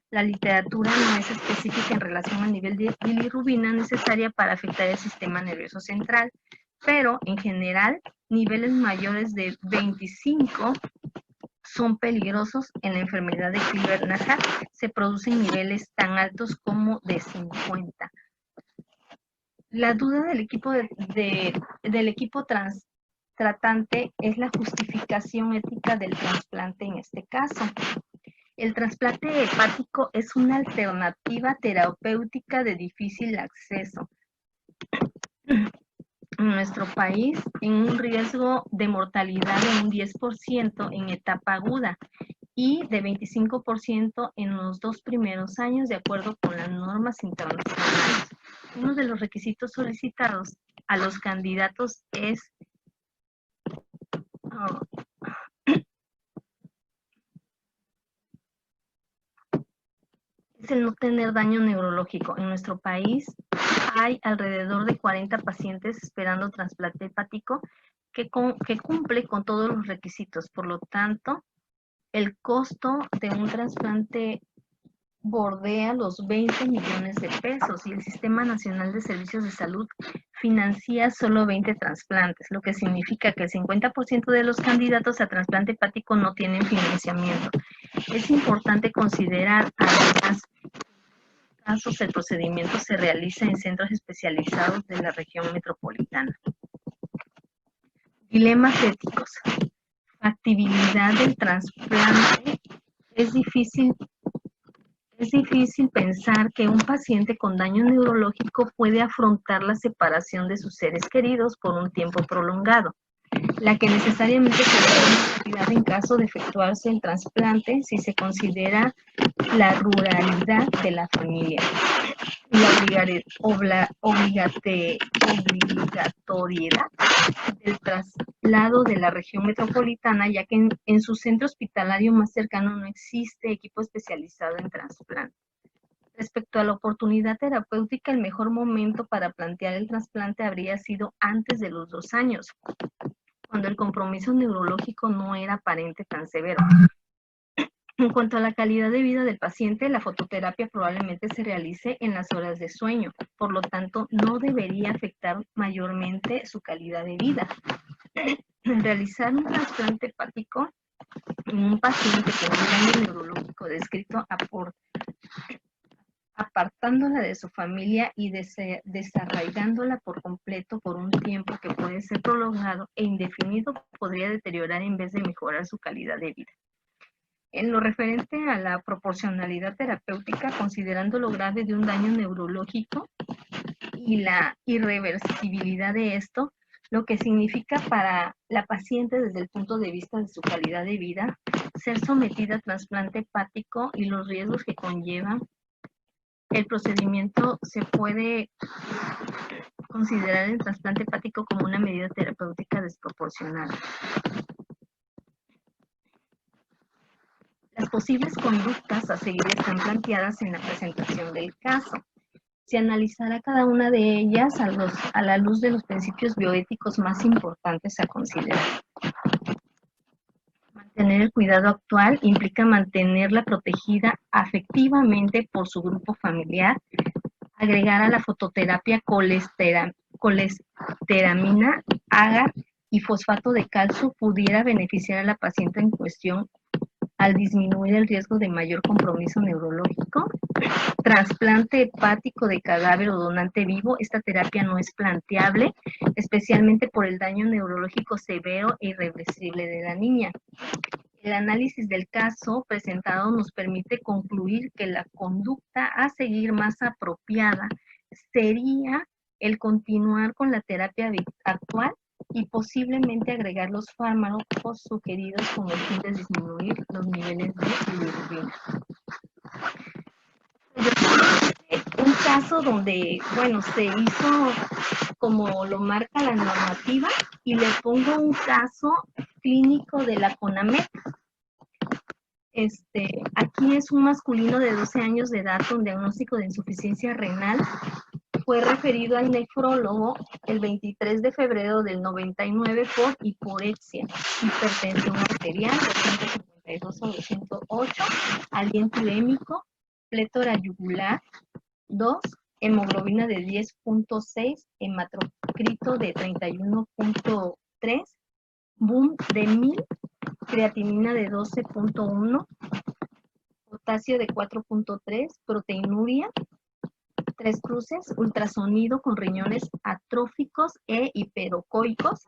Speaker 5: La literatura no es específica en relación al nivel de bilirrubina necesaria para afectar el sistema nervioso central, pero en general, niveles mayores de 25 son peligrosos. En la enfermedad de Crigler-Najjar se producen niveles tan altos como de 50. La duda del equipo tratante es la justificación ética del trasplante en este caso. El trasplante hepático es una alternativa terapéutica de difícil acceso. En nuestro país, en un riesgo de mortalidad de un 10% en etapa aguda y de 25% en los 2 primeros años, de acuerdo con las normas internacionales. Uno de los requisitos solicitados a los candidatos es el no tener daño neurológico. En nuestro país hay alrededor de 40 pacientes esperando trasplante hepático que cumple con todos los requisitos. Por lo tanto, el costo de un trasplante bordea los 20 millones de pesos y el Sistema Nacional de Servicios de Salud financia solo 20 trasplantes, lo que significa que el 50% de los candidatos a trasplante hepático no tienen financiamiento. Es importante considerar, además, que en casos el procedimiento se realiza en centros especializados de la región metropolitana. Dilemas éticos. Factibilidad del trasplante. Es difícil pensar que un paciente con daño neurológico puede afrontar la separación de sus seres queridos por un tiempo prolongado, la que necesariamente sería una en caso de efectuarse el trasplante si se considera la ruralidad de la familia, la obligatoriedad del traslado de la región metropolitana, ya que en su centro hospitalario más cercano no existe equipo especializado en trasplante. Respecto a la oportunidad terapéutica, el mejor momento para plantear el trasplante habría sido antes de los 2 años, cuando el compromiso neurológico no era aparente tan severo. En cuanto a la calidad de vida del paciente, la fototerapia probablemente se realice en las horas de sueño, por lo tanto, no debería afectar mayormente su calidad de vida. Realizar un trasplante hepático en un paciente con un daño neurológico descrito apartándola de su familia y desarraigándola por completo por un tiempo que puede ser prolongado e indefinido, podría deteriorar en vez de mejorar su calidad de vida. En lo referente a la proporcionalidad terapéutica, considerando lo grave de un daño neurológico y la irreversibilidad de esto, lo que significa para la paciente desde el punto de vista de su calidad de vida, ser sometida a trasplante hepático y los riesgos que conlleva el procedimiento, se puede considerar el trasplante hepático como una medida terapéutica desproporcionada. Las posibles conductas a seguir están planteadas en la presentación del caso. Se analizará cada una de ellas a la luz de los principios bioéticos más importantes a considerar. Mantener el cuidado actual implica mantenerla protegida afectivamente por su grupo familiar, agregar a la fototerapia colesteramina, agar y fosfato de calcio pudiera beneficiar a la paciente en cuestión al disminuir el riesgo de mayor compromiso neurológico. Trasplante hepático de cadáver o donante vivo, esta terapia no es planteable, especialmente por el daño neurológico severo e irreversible de la niña. El análisis del caso presentado nos permite concluir que la conducta a seguir más apropiada sería el continuar con la terapia actual y posiblemente agregar los fármacos sugeridos con el fin de disminuir los niveles de bilirrubina. Un caso donde, bueno, se hizo como lo marca la normativa y le pongo un caso clínico de la CONAMED. Aquí es un masculino de 12 años de edad con diagnóstico de insuficiencia renal. Fue referido al nefrólogo el 23 de febrero del 99 por hiporexia, hipertensión arterial, 252/208, aliento urémico, plétora yugular, 2, hemoglobina de 10.6, hematocrito de 31.3, BUM de 1000, creatinina de 12.1, potasio de 4.3, proteinuria, 3 cruces, ultrasonido con riñones atróficos e hiperocoicos.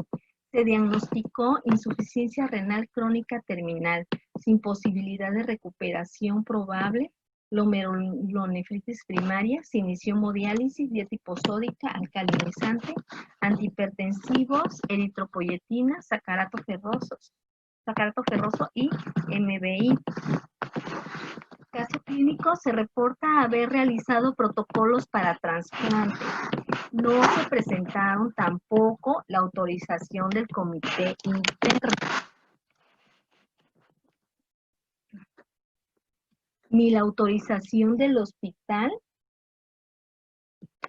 Speaker 5: Se diagnosticó insuficiencia renal crónica terminal, sin posibilidad de recuperación probable, glomerulonefritis primaria. Se inició hemodiálisis, dieta hiposódica, alcalinizante, antihipertensivos, eritropoyetina, sacarato ferroso y MBI. Caso clínico, se reporta haber realizado protocolos para trasplante. No se presentaron tampoco la autorización del comité interno, ni la autorización del hospital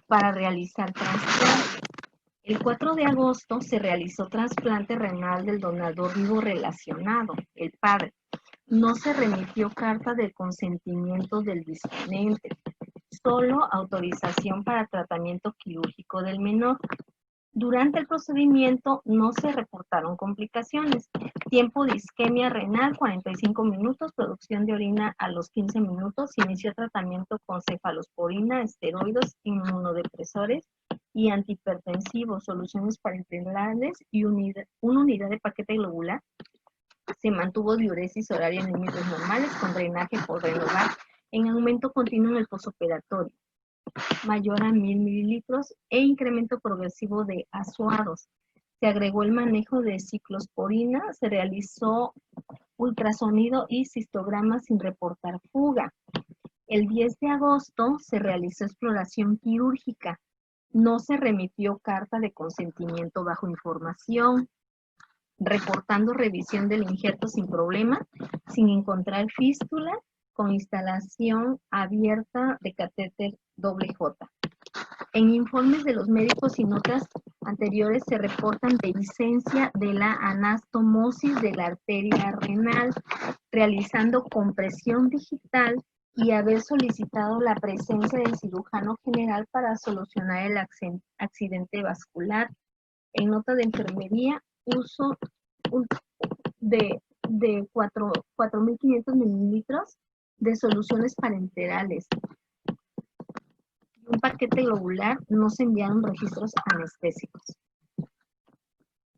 Speaker 5: para realizar trasplante. El 4 de agosto se realizó trasplante renal del donador vivo relacionado, el padre. No se remitió carta de consentimiento del disponente, solo autorización para tratamiento quirúrgico del menor. Durante el procedimiento no se reportaron complicaciones. Tiempo de isquemia renal, 45 minutos, producción de orina a los 15 minutos, inició tratamiento con cefalosporina, esteroides, inmunodepresores y antihipertensivos, soluciones parenterales y una unidad de paquete globular. Se mantuvo diuresis horaria en límites normales con drenaje por renovar en aumento continuo en el posoperatorio, mayor a 1000 mililitros e incremento progresivo de asuados. Se agregó el manejo de ciclosporina, se realizó ultrasonido y cistograma sin reportar fuga. El 10 de agosto se realizó exploración quirúrgica. No se remitió carta de consentimiento bajo información, reportando revisión del injerto sin problema, sin encontrar fístula, con instalación abierta de catéter J. En informes de los médicos y notas anteriores se reportan dehiscencia de la anastomosis de la arteria renal, realizando compresión digital y haber solicitado la presencia del cirujano general para solucionar el accidente vascular. En nota de enfermería, uso de 4.500 mililitros de soluciones parenterales y un paquete globular. No se enviaron registros anestésicos.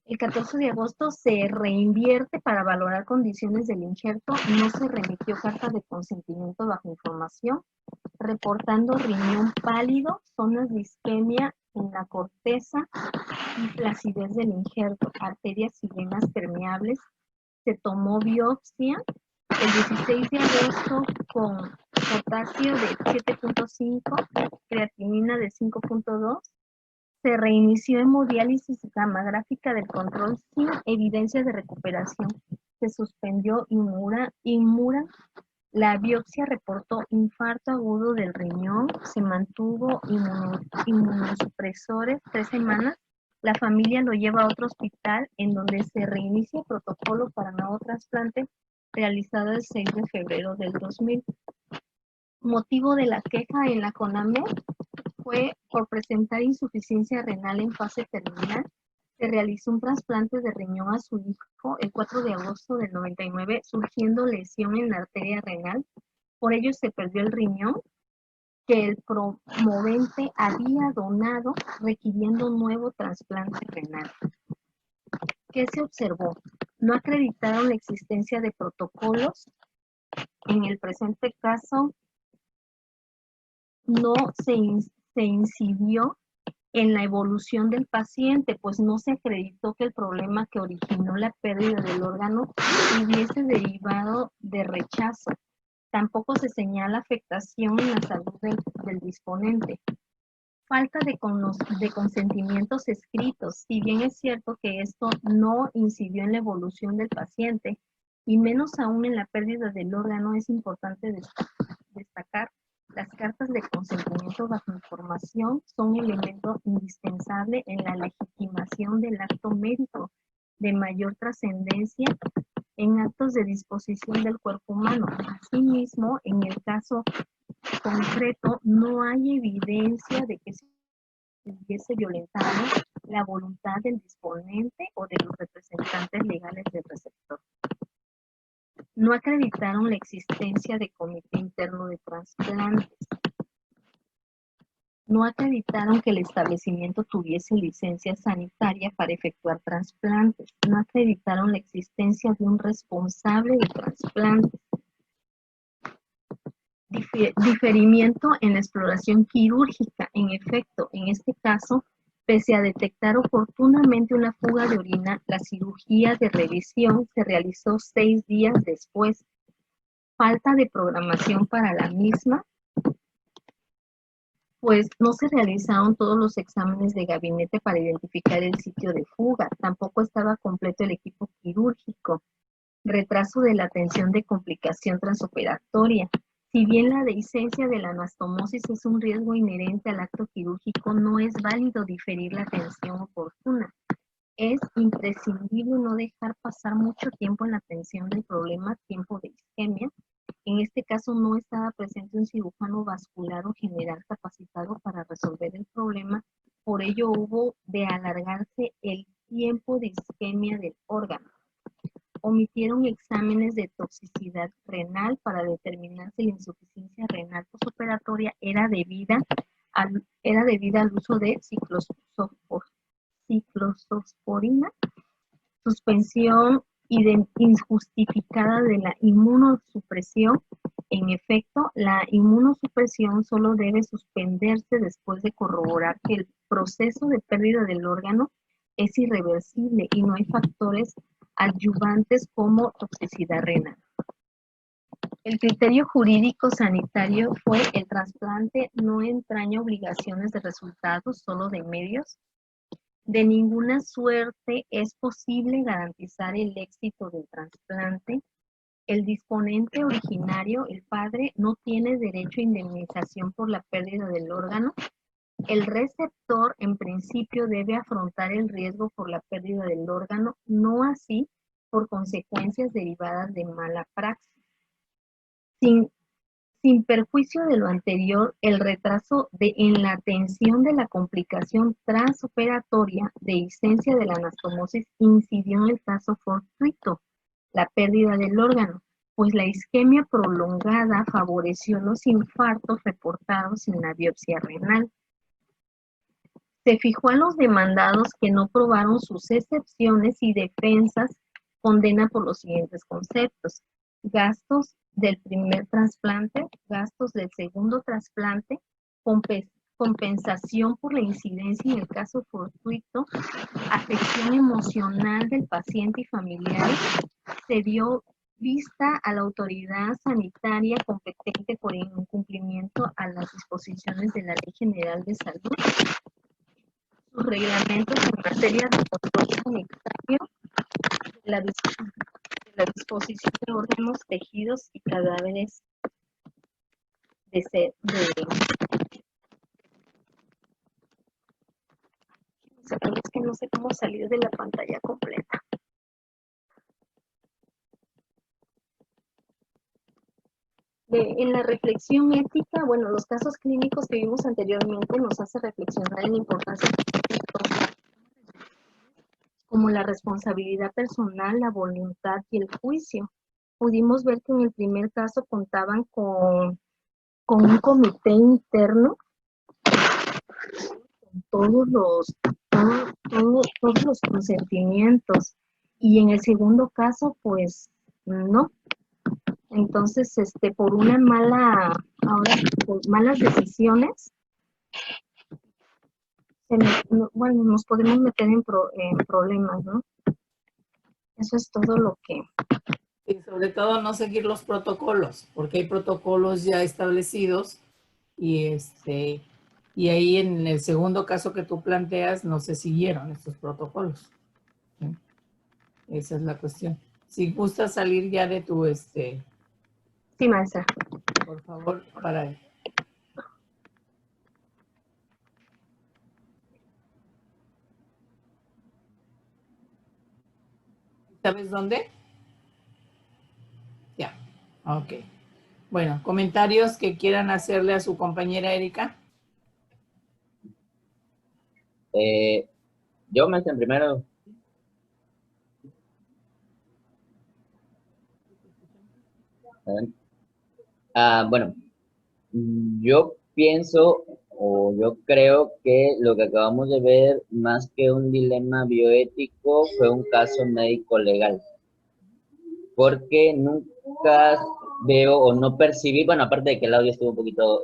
Speaker 5: El 14 de agosto se reinvierte para valorar condiciones del injerto. No se remitió carta de consentimiento bajo información, reportando riñón pálido, zonas de isquemia en la corteza y flacidez del injerto, arterias y venas permeables. Se tomó biopsia el 16 de agosto con potasio de 7.5, creatinina de 5.2. Se reinició hemodiálisis gamagráfica del control sin evidencia de recuperación. Se suspendió Inmura. La biopsia reportó infarto agudo del riñón. Se mantuvo inmunosupresores 3 semanas. La familia lo lleva a otro hospital en donde se reinicia el protocolo para nuevo trasplante realizado el 6 de febrero del 2000. Motivo de la queja en la CONAMED fue por presentar insuficiencia renal en fase terminal. Se realizó un trasplante de riñón a su hijo el 4 de agosto del 99, surgiendo lesión en la arteria renal. Por ello se perdió el riñón que el promovente había donado, requiriendo un nuevo trasplante renal. ¿Qué se observó? No acreditaron la existencia de protocolos. En el presente caso, no se incidió en la evolución del paciente, pues no se acreditó que el problema que originó la pérdida del órgano hubiese derivado de rechazo. Tampoco se señala afectación en la salud del disponente. Falta de consentimientos escritos. Si bien es cierto que esto no incidió en la evolución del paciente, y menos aún en la pérdida del órgano, es importante destacar las cartas de consentimiento bajo información son elemento indispensable en la legitimación del acto médico de mayor trascendencia en actos de disposición del cuerpo humano. Asimismo, en el caso concreto, no hay evidencia de que se hubiese violentado la voluntad del disponente o de los representantes legales del receptor. No acreditaron la existencia de comité interno de trasplantes. No acreditaron que el establecimiento tuviese licencia sanitaria para efectuar trasplantes. No acreditaron la existencia de un responsable de trasplantes. Diferimiento en la exploración quirúrgica. En efecto, en este caso, pese a detectar oportunamente una fuga de orina, la cirugía de revisión se realizó 6 días después. Falta de programación para la misma, pues no se realizaron todos los exámenes de gabinete para identificar el sitio de fuga. Tampoco estaba completo el equipo quirúrgico. Retraso de la atención de complicación transoperatoria. Si bien la dehiscencia de la anastomosis es un riesgo inherente al acto quirúrgico, no es válido diferir la atención oportuna. Es imprescindible no dejar pasar mucho tiempo en la atención del problema, tiempo de isquemia. En este caso no estaba presente un cirujano vascular o general capacitado para resolver el problema, por ello hubo de alargarse el tiempo de isquemia del órgano. Omitieron exámenes de toxicidad renal para determinar si la insuficiencia renal postoperatoria era debida al uso de ciclosporina, suspensión injustificada de la inmunosupresión. En efecto, la inmunosupresión solo debe suspenderse después de corroborar que el proceso de pérdida del órgano es irreversible y no hay factores adyuvantes como toxicidad renal. El criterio jurídico sanitario fue: el trasplante no entraña obligaciones de resultados, solo de medios. De ninguna suerte es posible garantizar el éxito del trasplante. El disponente originario, el padre, no tiene derecho a indemnización por la pérdida del órgano. El receptor, en principio, debe afrontar el riesgo por la pérdida del órgano, no así por consecuencias derivadas de mala praxis. Sin perjuicio de lo anterior, el retraso en la atención de la complicación transoperatoria de dehiscencia de la anastomosis incidió en el caso fortuito, la pérdida del órgano, pues la isquemia prolongada favoreció los infartos reportados en la biopsia renal. Se fijó a los demandados que no probaron sus excepciones y defensas, condena por los siguientes conceptos: gastos del primer trasplante, gastos del segundo trasplante, compensación por la incidencia en el caso fortuito, afección emocional del paciente y familiares. Se dio vista a la autoridad sanitaria competente por incumplimiento a las disposiciones de la Ley General de Salud, sus reglamentos en materia de control sanitario, de la disposición de órganos, tejidos y cadáveres es que no sé cómo salir de la pantalla completa. En la reflexión ética, bueno, los casos clínicos que vimos anteriormente nos hace reflexionar en la importancia como la responsabilidad personal, la voluntad y el juicio. Pudimos ver que en el primer caso contaban con un comité interno, con todos los consentimientos, y en el segundo caso, pues, no. Entonces, por malas decisiones, bueno, nos podemos meter en problemas, ¿no? Eso es todo lo que...
Speaker 1: Y sobre todo no seguir los protocolos, porque hay protocolos ya establecidos y y ahí en el segundo caso que tú planteas no se siguieron estos protocolos. ¿Sí? Esa es la cuestión. Si gustas salir ya de tu
Speaker 5: Sí, maestra.
Speaker 1: por favor, para... ¿Sabes dónde? Ya, ok. Bueno, comentarios que quieran hacerle a su compañera Erika.
Speaker 2: Yo me en primero. Bueno, yo pienso o yo creo que lo que acabamos de ver, más que un dilema bioético, fue un caso médico-legal. Porque nunca veo o no percibí, bueno, aparte de que el audio estuvo un poquito,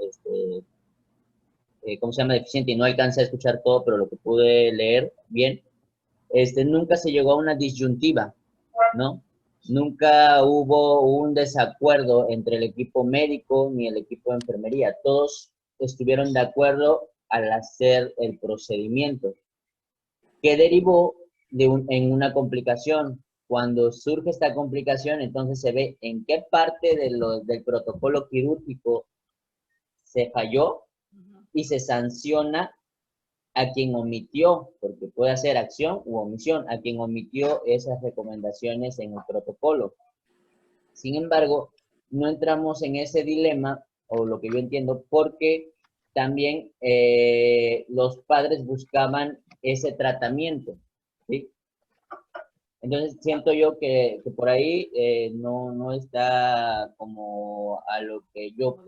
Speaker 2: ¿cómo se llama? Deficiente y no alcancé a escuchar todo, pero lo que pude leer bien, nunca se llegó a una disyuntiva, ¿no? Nunca hubo un desacuerdo entre el equipo médico ni el equipo de enfermería. Todos estuvieron de acuerdo al hacer el procedimiento, que derivó en una complicación. Cuando surge esta complicación, entonces se ve en qué parte del protocolo quirúrgico se falló y se sanciona a quien omitió, porque puede ser acción u omisión, a quien omitió esas recomendaciones en el protocolo. Sin embargo, no entramos en ese dilema, o lo que yo entiendo, porque también los padres buscaban ese tratamiento, ¿sí? Entonces siento yo que por ahí no está como a lo que yo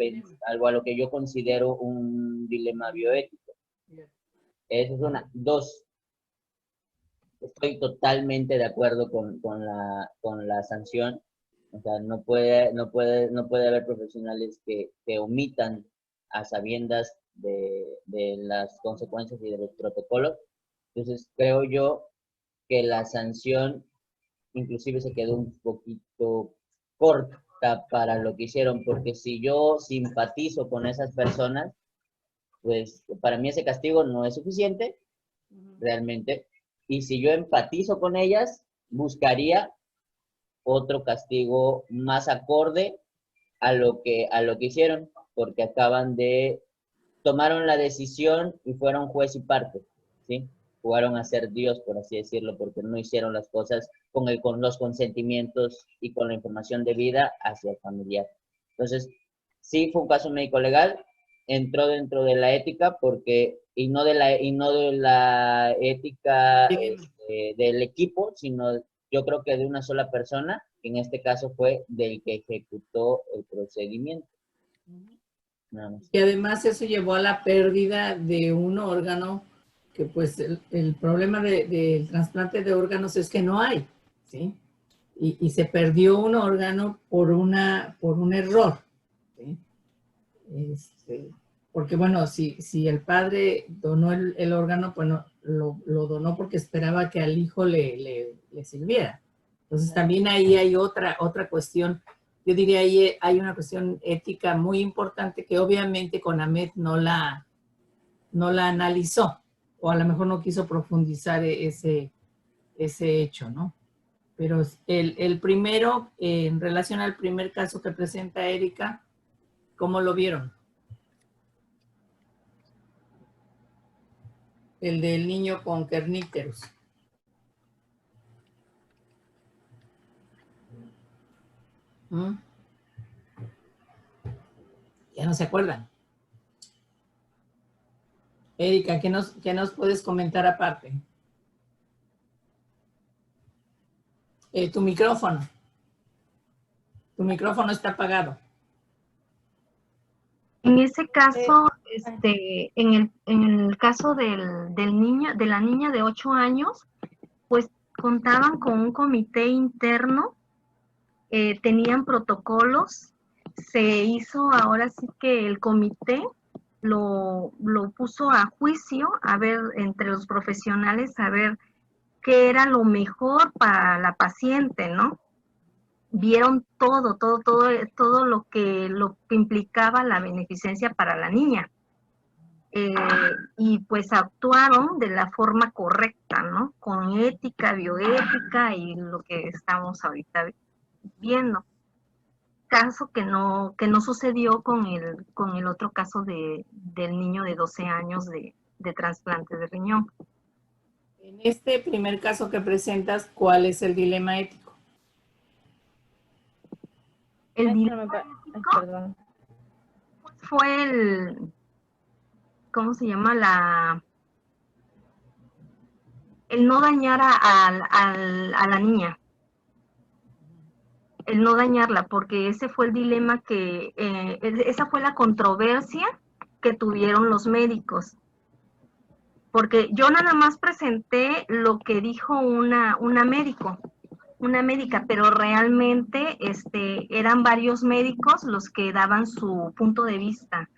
Speaker 2: algo a lo que yo considero un dilema bioético. Esa es una. Dos, estoy totalmente de acuerdo con la sanción. O sea, no puede haber profesionales que omitan a sabiendas de las consecuencias y de los protocolos. Entonces creo yo que la sanción inclusive se quedó un poquito corta para lo que hicieron, porque si yo simpatizo con esas personas, pues para mí ese castigo no es suficiente, realmente, y si yo empatizo con ellas, buscaría otro castigo más acorde a lo que hicieron, porque tomaron la decisión y fueron juez y parte, ¿sí? Jugaron a ser Dios, por así decirlo, porque no hicieron las cosas con los consentimientos y con la información debida hacia el familiar. Entonces, sí fue un caso médico legal, entró dentro de la ética y no de la ética del equipo, sino yo creo que de una sola persona, que en este caso fue del que ejecutó el procedimiento.
Speaker 1: Y además eso llevó a la pérdida de un órgano pues el problema del trasplante de órganos es que no hay, ¿sí? Y se perdió un órgano por un error, ¿sí? Porque bueno, si el padre donó el órgano, pues no, lo donó porque esperaba que al hijo le sirviera. Entonces también ahí hay otra cuestión. Yo diría ahí hay una cuestión ética muy importante que obviamente CONAMED no la analizó, o a lo mejor no quiso profundizar ese hecho, ¿no? Pero el primero, en relación al primer caso que presenta Erika, ¿cómo lo vieron? El del niño con kerníteros. ¿Mm? Ya no se acuerdan. Erika, ¿qué nos puedes comentar aparte? Tu micrófono. Tu micrófono está apagado.
Speaker 5: En ese caso, en el caso del niño, de la niña de 8 años, pues contaban con un comité interno, tenían protocolos, se hizo ahora sí que el comité lo puso a juicio, a ver, entre los profesionales, a ver qué era lo mejor para la paciente, ¿no? Vieron todo lo que implicaba la beneficencia para la niña. Y pues actuaron de la forma correcta, ¿no? Con ética, bioética y lo que estamos ahorita viendo. Caso que no sucedió con el otro caso del niño de 12 años de trasplante de riñón.
Speaker 1: En este primer caso que presentas, ¿cuál es el dilema ético?
Speaker 5: El dilema ético fue ¿cómo se llama? El no dañar a la niña. El no dañarla, porque ese fue el dilema esa fue la controversia que tuvieron los médicos. Porque yo nada más presenté lo que dijo una médica, pero realmente eran varios médicos los que daban su punto de vista.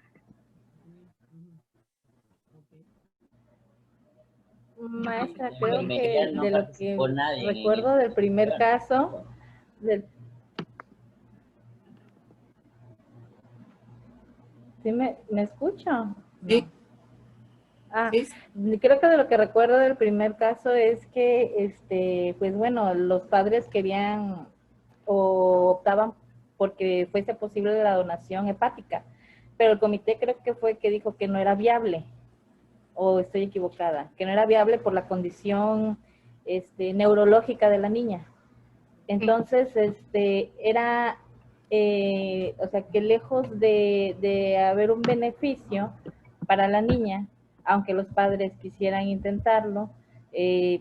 Speaker 3: Maestra, creo
Speaker 2: En
Speaker 3: que
Speaker 2: Mexicali no
Speaker 3: de lo que
Speaker 2: participó nadie en
Speaker 3: recuerdo del primer caso, ¿sí me escucho?
Speaker 1: Sí.
Speaker 3: Ah,
Speaker 1: Sí.
Speaker 3: creo que de lo que recuerdo del primer caso es que, pues bueno, los padres querían o optaban porque fuese posible la donación hepática, pero el comité creo que fue que dijo que no era viable, o estoy equivocada, que no era viable por la condición neurológica de la niña. Entonces, era, o sea, que lejos de haber un beneficio para la niña, aunque los padres quisieran intentarlo,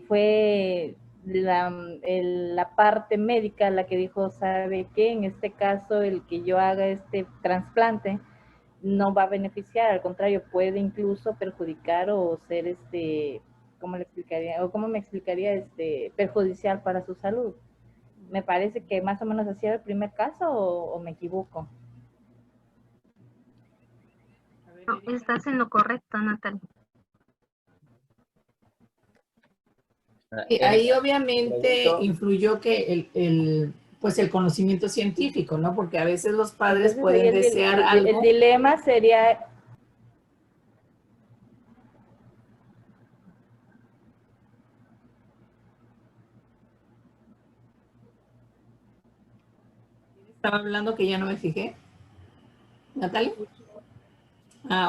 Speaker 3: fue la parte médica la que dijo, ¿sabe qué? En este caso, el que yo haga este trasplante no va a beneficiar, al contrario, puede incluso perjudicar o ser, ¿cómo le explicaría? O cómo me explicaría, perjudicial para su salud. Me parece que más o menos así era el primer caso, o me equivoco.
Speaker 5: No, estás en lo correcto, Natalia.
Speaker 1: Ahí obviamente influyó que pues el conocimiento científico, ¿no? Porque a veces los padres
Speaker 3: Entonces,
Speaker 1: pueden desear algo.
Speaker 3: El dilema sería...
Speaker 1: Estaba hablando que ya no me fijé. ¿Natalia?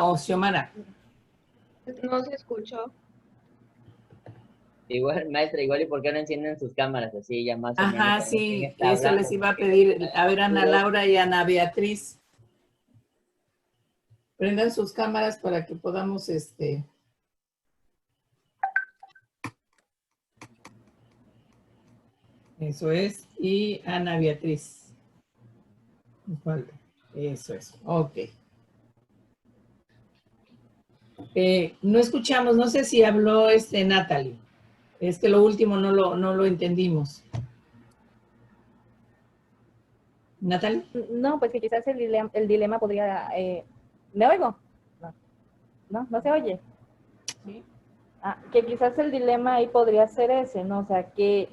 Speaker 1: O Xiomara.
Speaker 4: No se escuchó.
Speaker 2: Igual, maestra, igual, ¿y por qué no encienden sus cámaras así ya más o menos?
Speaker 1: Ajá, sí, eso les iba a pedir. A ver, Ana Laura y Ana Beatriz. Prendan sus cámaras para que podamos, Eso es. Y Ana Beatriz. Eso es. Ok. No escuchamos, no sé si habló Natalie. Es que lo último no lo entendimos. ¿Natalie?
Speaker 3: No, pues que quizás el dilema podría... ¿me oigo? No se oye.
Speaker 1: Sí.
Speaker 3: Que quizás el dilema ahí podría ser ese, ¿no? O sea, que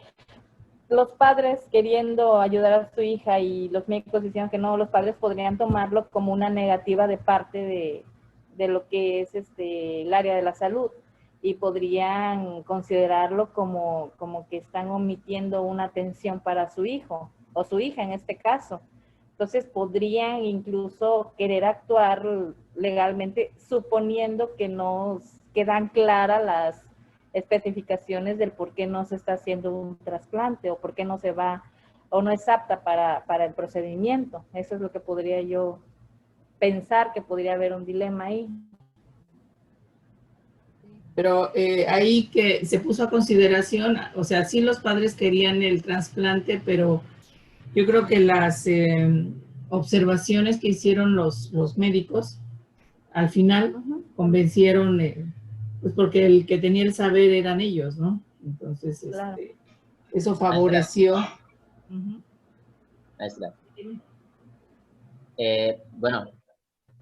Speaker 3: los padres queriendo ayudar a su hija y los médicos diciendo que no, los padres podrían tomarlo como una negativa de parte de lo que es el área de la salud y podrían considerarlo como que están omitiendo una atención para su hijo o su hija en este caso. Entonces podrían incluso querer actuar legalmente suponiendo que no quedan claras las especificaciones del por qué no se está haciendo un trasplante o por qué no se va o no es apta para el procedimiento. Eso es lo que podría yo pensar que podría haber un dilema ahí.
Speaker 1: Pero ahí que se puso a consideración, o sea, sí los padres querían el trasplante, pero yo creo que las observaciones que hicieron los médicos al final convencieron, pues porque el que tenía el saber eran ellos, ¿no? Entonces,
Speaker 3: Claro.
Speaker 1: eso favoreció.
Speaker 2: Maestra. Bueno,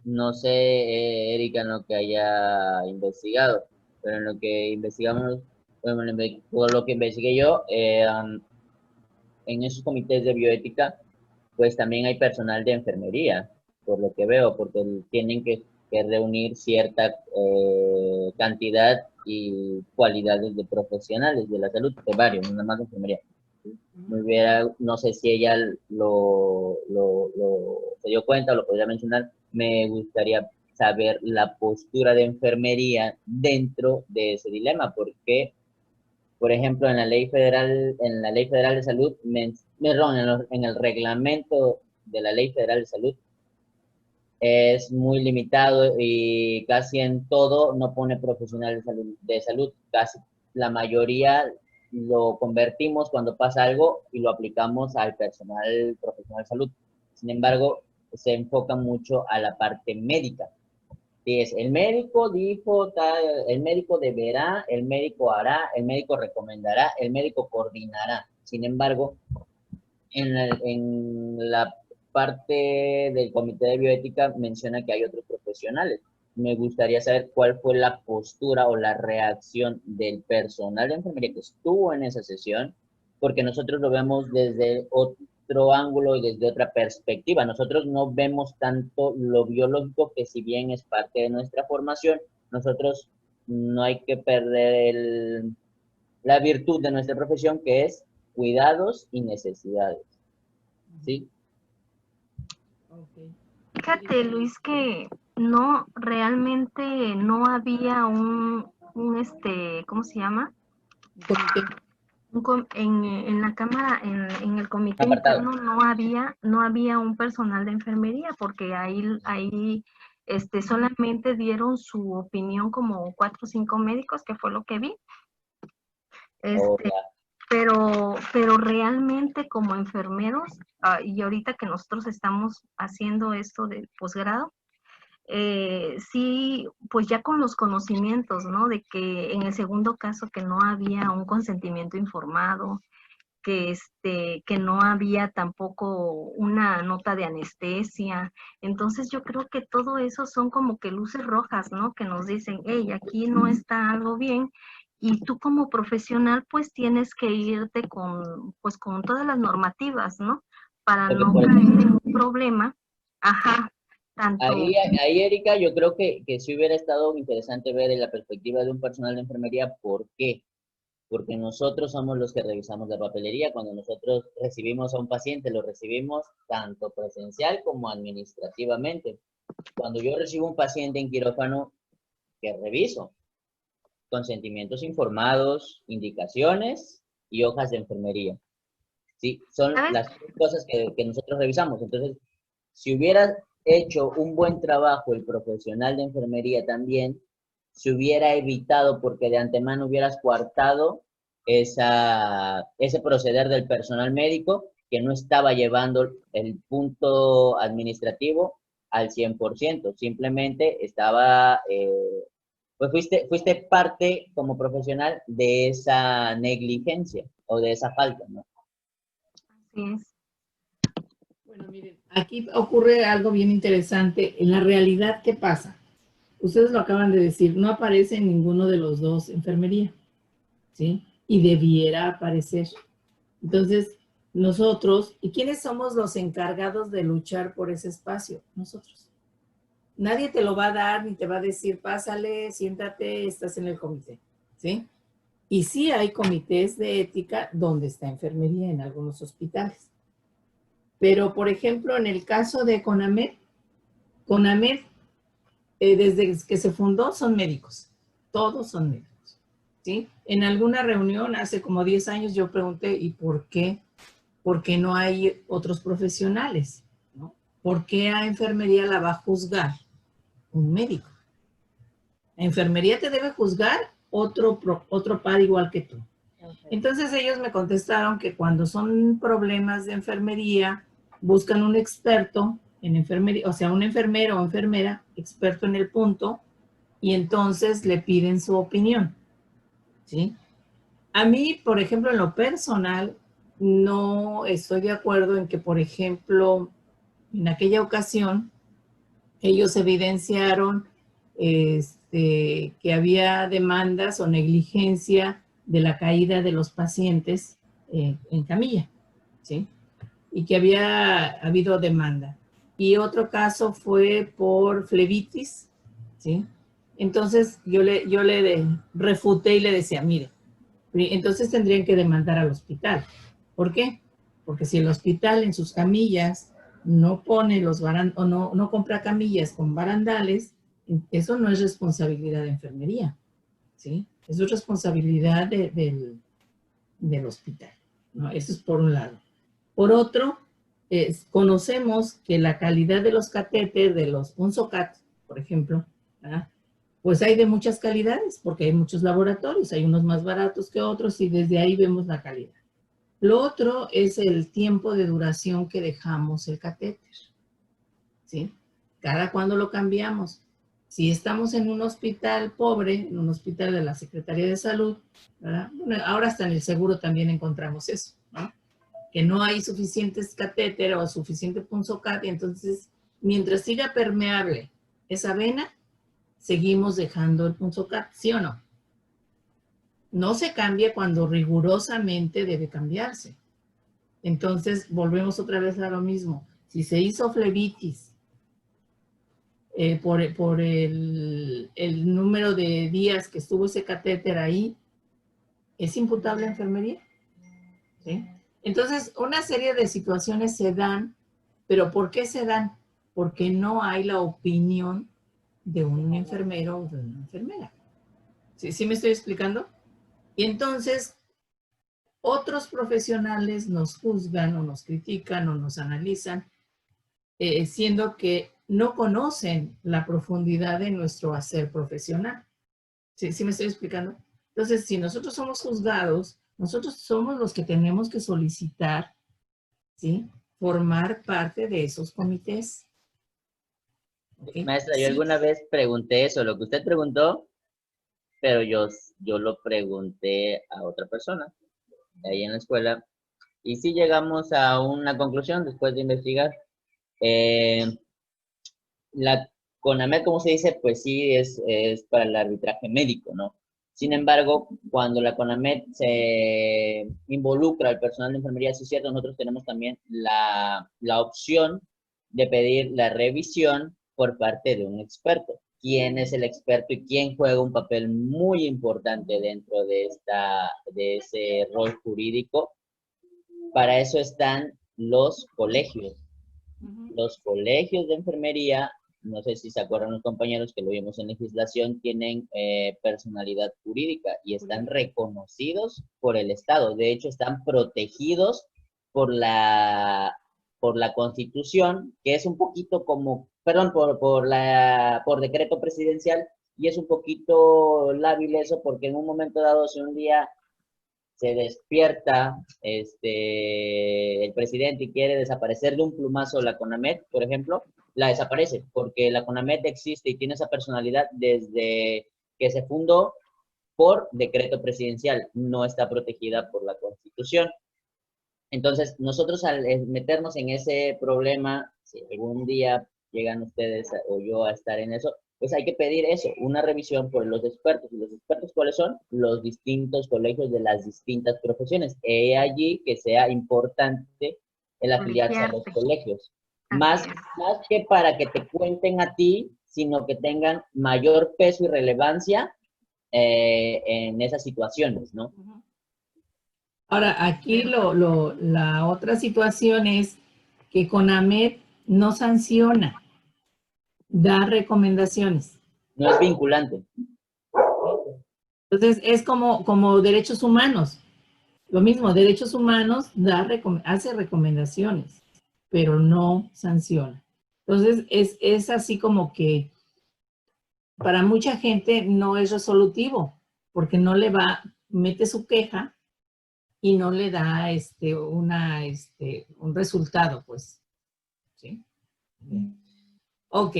Speaker 2: no sé, Erika, en lo que haya investigado, pero en lo que investigamos, bueno, por lo que investigué yo, en esos comités de bioética, pues también hay personal de enfermería, por lo que veo, porque tienen que reunir cierta cantidad y cualidades de profesionales de la salud, de varios, no nada más de enfermería. No sé si ella se dio cuenta o lo podría mencionar, me gustaría saber la postura de enfermería dentro de ese dilema, porque, por ejemplo, en la Ley Federal de Salud, en el reglamento de la Ley Federal de Salud, es muy limitado y casi en todo no pone profesional de salud. Casi la mayoría lo convertimos cuando pasa algo y lo aplicamos al personal profesional de salud. Sin embargo, se enfoca mucho a la parte médica. Si es el médico dijo, el médico deberá, el médico hará, el médico recomendará, el médico coordinará. Sin embargo, en la parte del comité de bioética menciona que hay otros profesionales. Me gustaría saber cuál fue la postura o la reacción del personal de enfermería que estuvo en esa sesión, porque nosotros lo vemos desde otro ángulo y desde otra perspectiva. Nosotros no vemos tanto lo biológico, que si bien es parte de nuestra formación, nosotros no hay que perder la virtud de nuestra profesión, que es cuidados y necesidades. ¿Sí?
Speaker 1: Okay.
Speaker 5: Fíjate, Luis, que no, realmente no había ¿cómo se llama? En la cámara, en el comité
Speaker 2: Apartado.
Speaker 5: interno no había un personal de enfermería, porque ahí solamente dieron su opinión como 4 o 5 médicos, que fue lo que vi. Pero realmente como enfermeros, y ahorita que nosotros estamos haciendo esto de posgrado, sí, pues ya con los conocimientos, ¿no? De que en el segundo caso que no había un consentimiento informado, que no había tampoco una nota de anestesia. Entonces yo creo que todo eso son como que luces rojas, ¿no? Que nos dicen, hey, aquí no está algo bien. Y tú como profesional, pues tienes que irte con todas las normativas, ¿no? Para no caer en un problema. Ajá. Tanto...
Speaker 2: Ahí, Erika, yo creo que sí hubiera estado interesante ver en la perspectiva de un personal de enfermería. ¿Por qué? Porque nosotros somos los que revisamos la papelería. Cuando nosotros recibimos a un paciente, lo recibimos tanto presencial como administrativamente. Cuando yo recibo un paciente en quirófano, ¿qué reviso? Consentimientos informados, indicaciones y hojas de enfermería. Sí, son las cosas que nosotros revisamos. Entonces, si hubiera hecho un buen trabajo el profesional de enfermería también, se hubiera evitado, porque de antemano hubieras coartado ese proceder del personal médico que no estaba llevando el punto administrativo al 100%, simplemente estaba pues fuiste parte como profesional de esa negligencia o de esa falta, ¿no?
Speaker 5: Así es.
Speaker 1: Bueno, miren, aquí ocurre algo bien interesante. En la realidad, ¿qué pasa? Ustedes lo acaban de decir, no aparece en ninguno de los dos enfermería, ¿sí? Y debiera aparecer. Entonces, nosotros, ¿y quiénes somos los encargados de luchar por ese espacio? Nosotros. Nadie te lo va a dar ni te va a decir, pásale, siéntate, estás en el comité, ¿sí? Y sí hay comités de ética donde está enfermería en algunos hospitales. Pero, por ejemplo, en el caso de CONAMED, desde que se fundó son médicos, todos son médicos, ¿sí? En alguna reunión hace como 10 años yo pregunté, ¿y por qué? Porque no hay otros profesionales, ¿no? ¿Por qué a enfermería la va a juzgar un médico? La enfermería te debe juzgar otro par igual que tú. Entonces ellos me contestaron que cuando son problemas de enfermería, buscan un experto en enfermería, o sea, un enfermero o enfermera experto en el punto, y entonces le piden su opinión, ¿sí? A mí, por ejemplo, en lo personal, no estoy de acuerdo en que, por ejemplo, en aquella ocasión, ellos evidenciaron que había demandas o negligencia de la caída de los pacientes en camilla, ¿sí? Y que había habido demanda. Y otro caso fue por flebitis, ¿sí? Entonces yo le refuté y le decía, mire, entonces tendrían que demandar al hospital. ¿Por qué? Porque si el hospital en sus camillas no pone los o no compra camillas con barandales, eso no es responsabilidad de enfermería, ¿sí? Eso es responsabilidad del hospital, ¿no? Eso es por un lado. Por otro, conocemos que la calidad de los catéteres, de los Punzocat, por ejemplo, ¿verdad? Pues hay de muchas calidades, porque hay muchos laboratorios, hay unos más baratos que otros y desde ahí vemos la calidad. Lo otro es el tiempo de duración que dejamos el catéter, ¿sí? Cada cuándo lo cambiamos. Si estamos en un hospital pobre, en un hospital de la Secretaría de Salud, ¿verdad? Bueno, ahora hasta en el seguro también encontramos eso, ¿no? Que no hay suficientes catéter o suficiente punzocat, y entonces, mientras siga permeable esa vena, seguimos dejando el punzocat, ¿sí o no? No se cambia cuando rigurosamente debe cambiarse. Entonces, volvemos otra vez a lo mismo. Si se hizo flebitis por el número de días que estuvo ese catéter ahí, ¿es imputable a enfermería? ¿Sí? Entonces, una serie de situaciones se dan, pero ¿por qué se dan? Porque no hay la opinión de un enfermero o de una enfermera. ¿Sí me estoy explicando? Y entonces, otros profesionales nos juzgan o nos critican o nos analizan, siendo que no conocen la profundidad de nuestro hacer profesional. ¿Sí me estoy explicando? Entonces, si nosotros somos juzgados, nosotros somos los que tenemos que solicitar, ¿sí? Formar parte de esos comités. ¿Okay?
Speaker 2: Maestra, yo
Speaker 1: Sí.
Speaker 2: alguna vez pregunté eso, lo que usted preguntó, pero yo lo pregunté a otra persona ahí en la escuela, y sí llegamos a una conclusión después de investigar. La CONAMED, como se dice, pues sí es para el arbitraje médico, ¿no? Sin embargo, cuando la CONAMED se involucra al personal de enfermería, sí es cierto, nosotros tenemos también la opción de pedir la revisión por parte de un experto. ¿Quién es el experto y quién juega un papel muy importante dentro de ese rol jurídico? Para eso están los colegios. Los colegios de enfermería, no sé si se acuerdan los compañeros que lo vimos en legislación, tienen personalidad jurídica y están reconocidos por el Estado. De hecho, están protegidos por la Constitución, que es un poquito como, perdón, por decreto presidencial, y es un poquito lábil eso, porque en un momento dado, si un día se despierta el presidente y quiere desaparecer de un plumazo la CONAMED, por ejemplo, la desaparece, porque la CONAMED existe y tiene esa personalidad desde que se fundó por decreto presidencial, no está protegida por la Constitución. Entonces, nosotros al meternos en ese problema, si algún día llegan ustedes o yo a estar en eso, pues hay que pedir eso, una revisión por los expertos. ¿Y los expertos cuáles son? Los distintos colegios de las distintas profesiones. He allí que sea importante el afiliarse a los colegios. Más que para que te cuenten a ti, sino que tengan mayor peso y relevancia en esas situaciones, ¿no?
Speaker 1: Ahora, aquí la otra situación es que CONAMED no sanciona, da recomendaciones.
Speaker 2: No es vinculante.
Speaker 1: Entonces, es como derechos humanos. Lo mismo, derechos humanos hace recomendaciones, pero no sanciona. Entonces, es así como que para mucha gente no es resolutivo, porque no le mete su queja y no le da un resultado, pues. ¿Sí? Ok.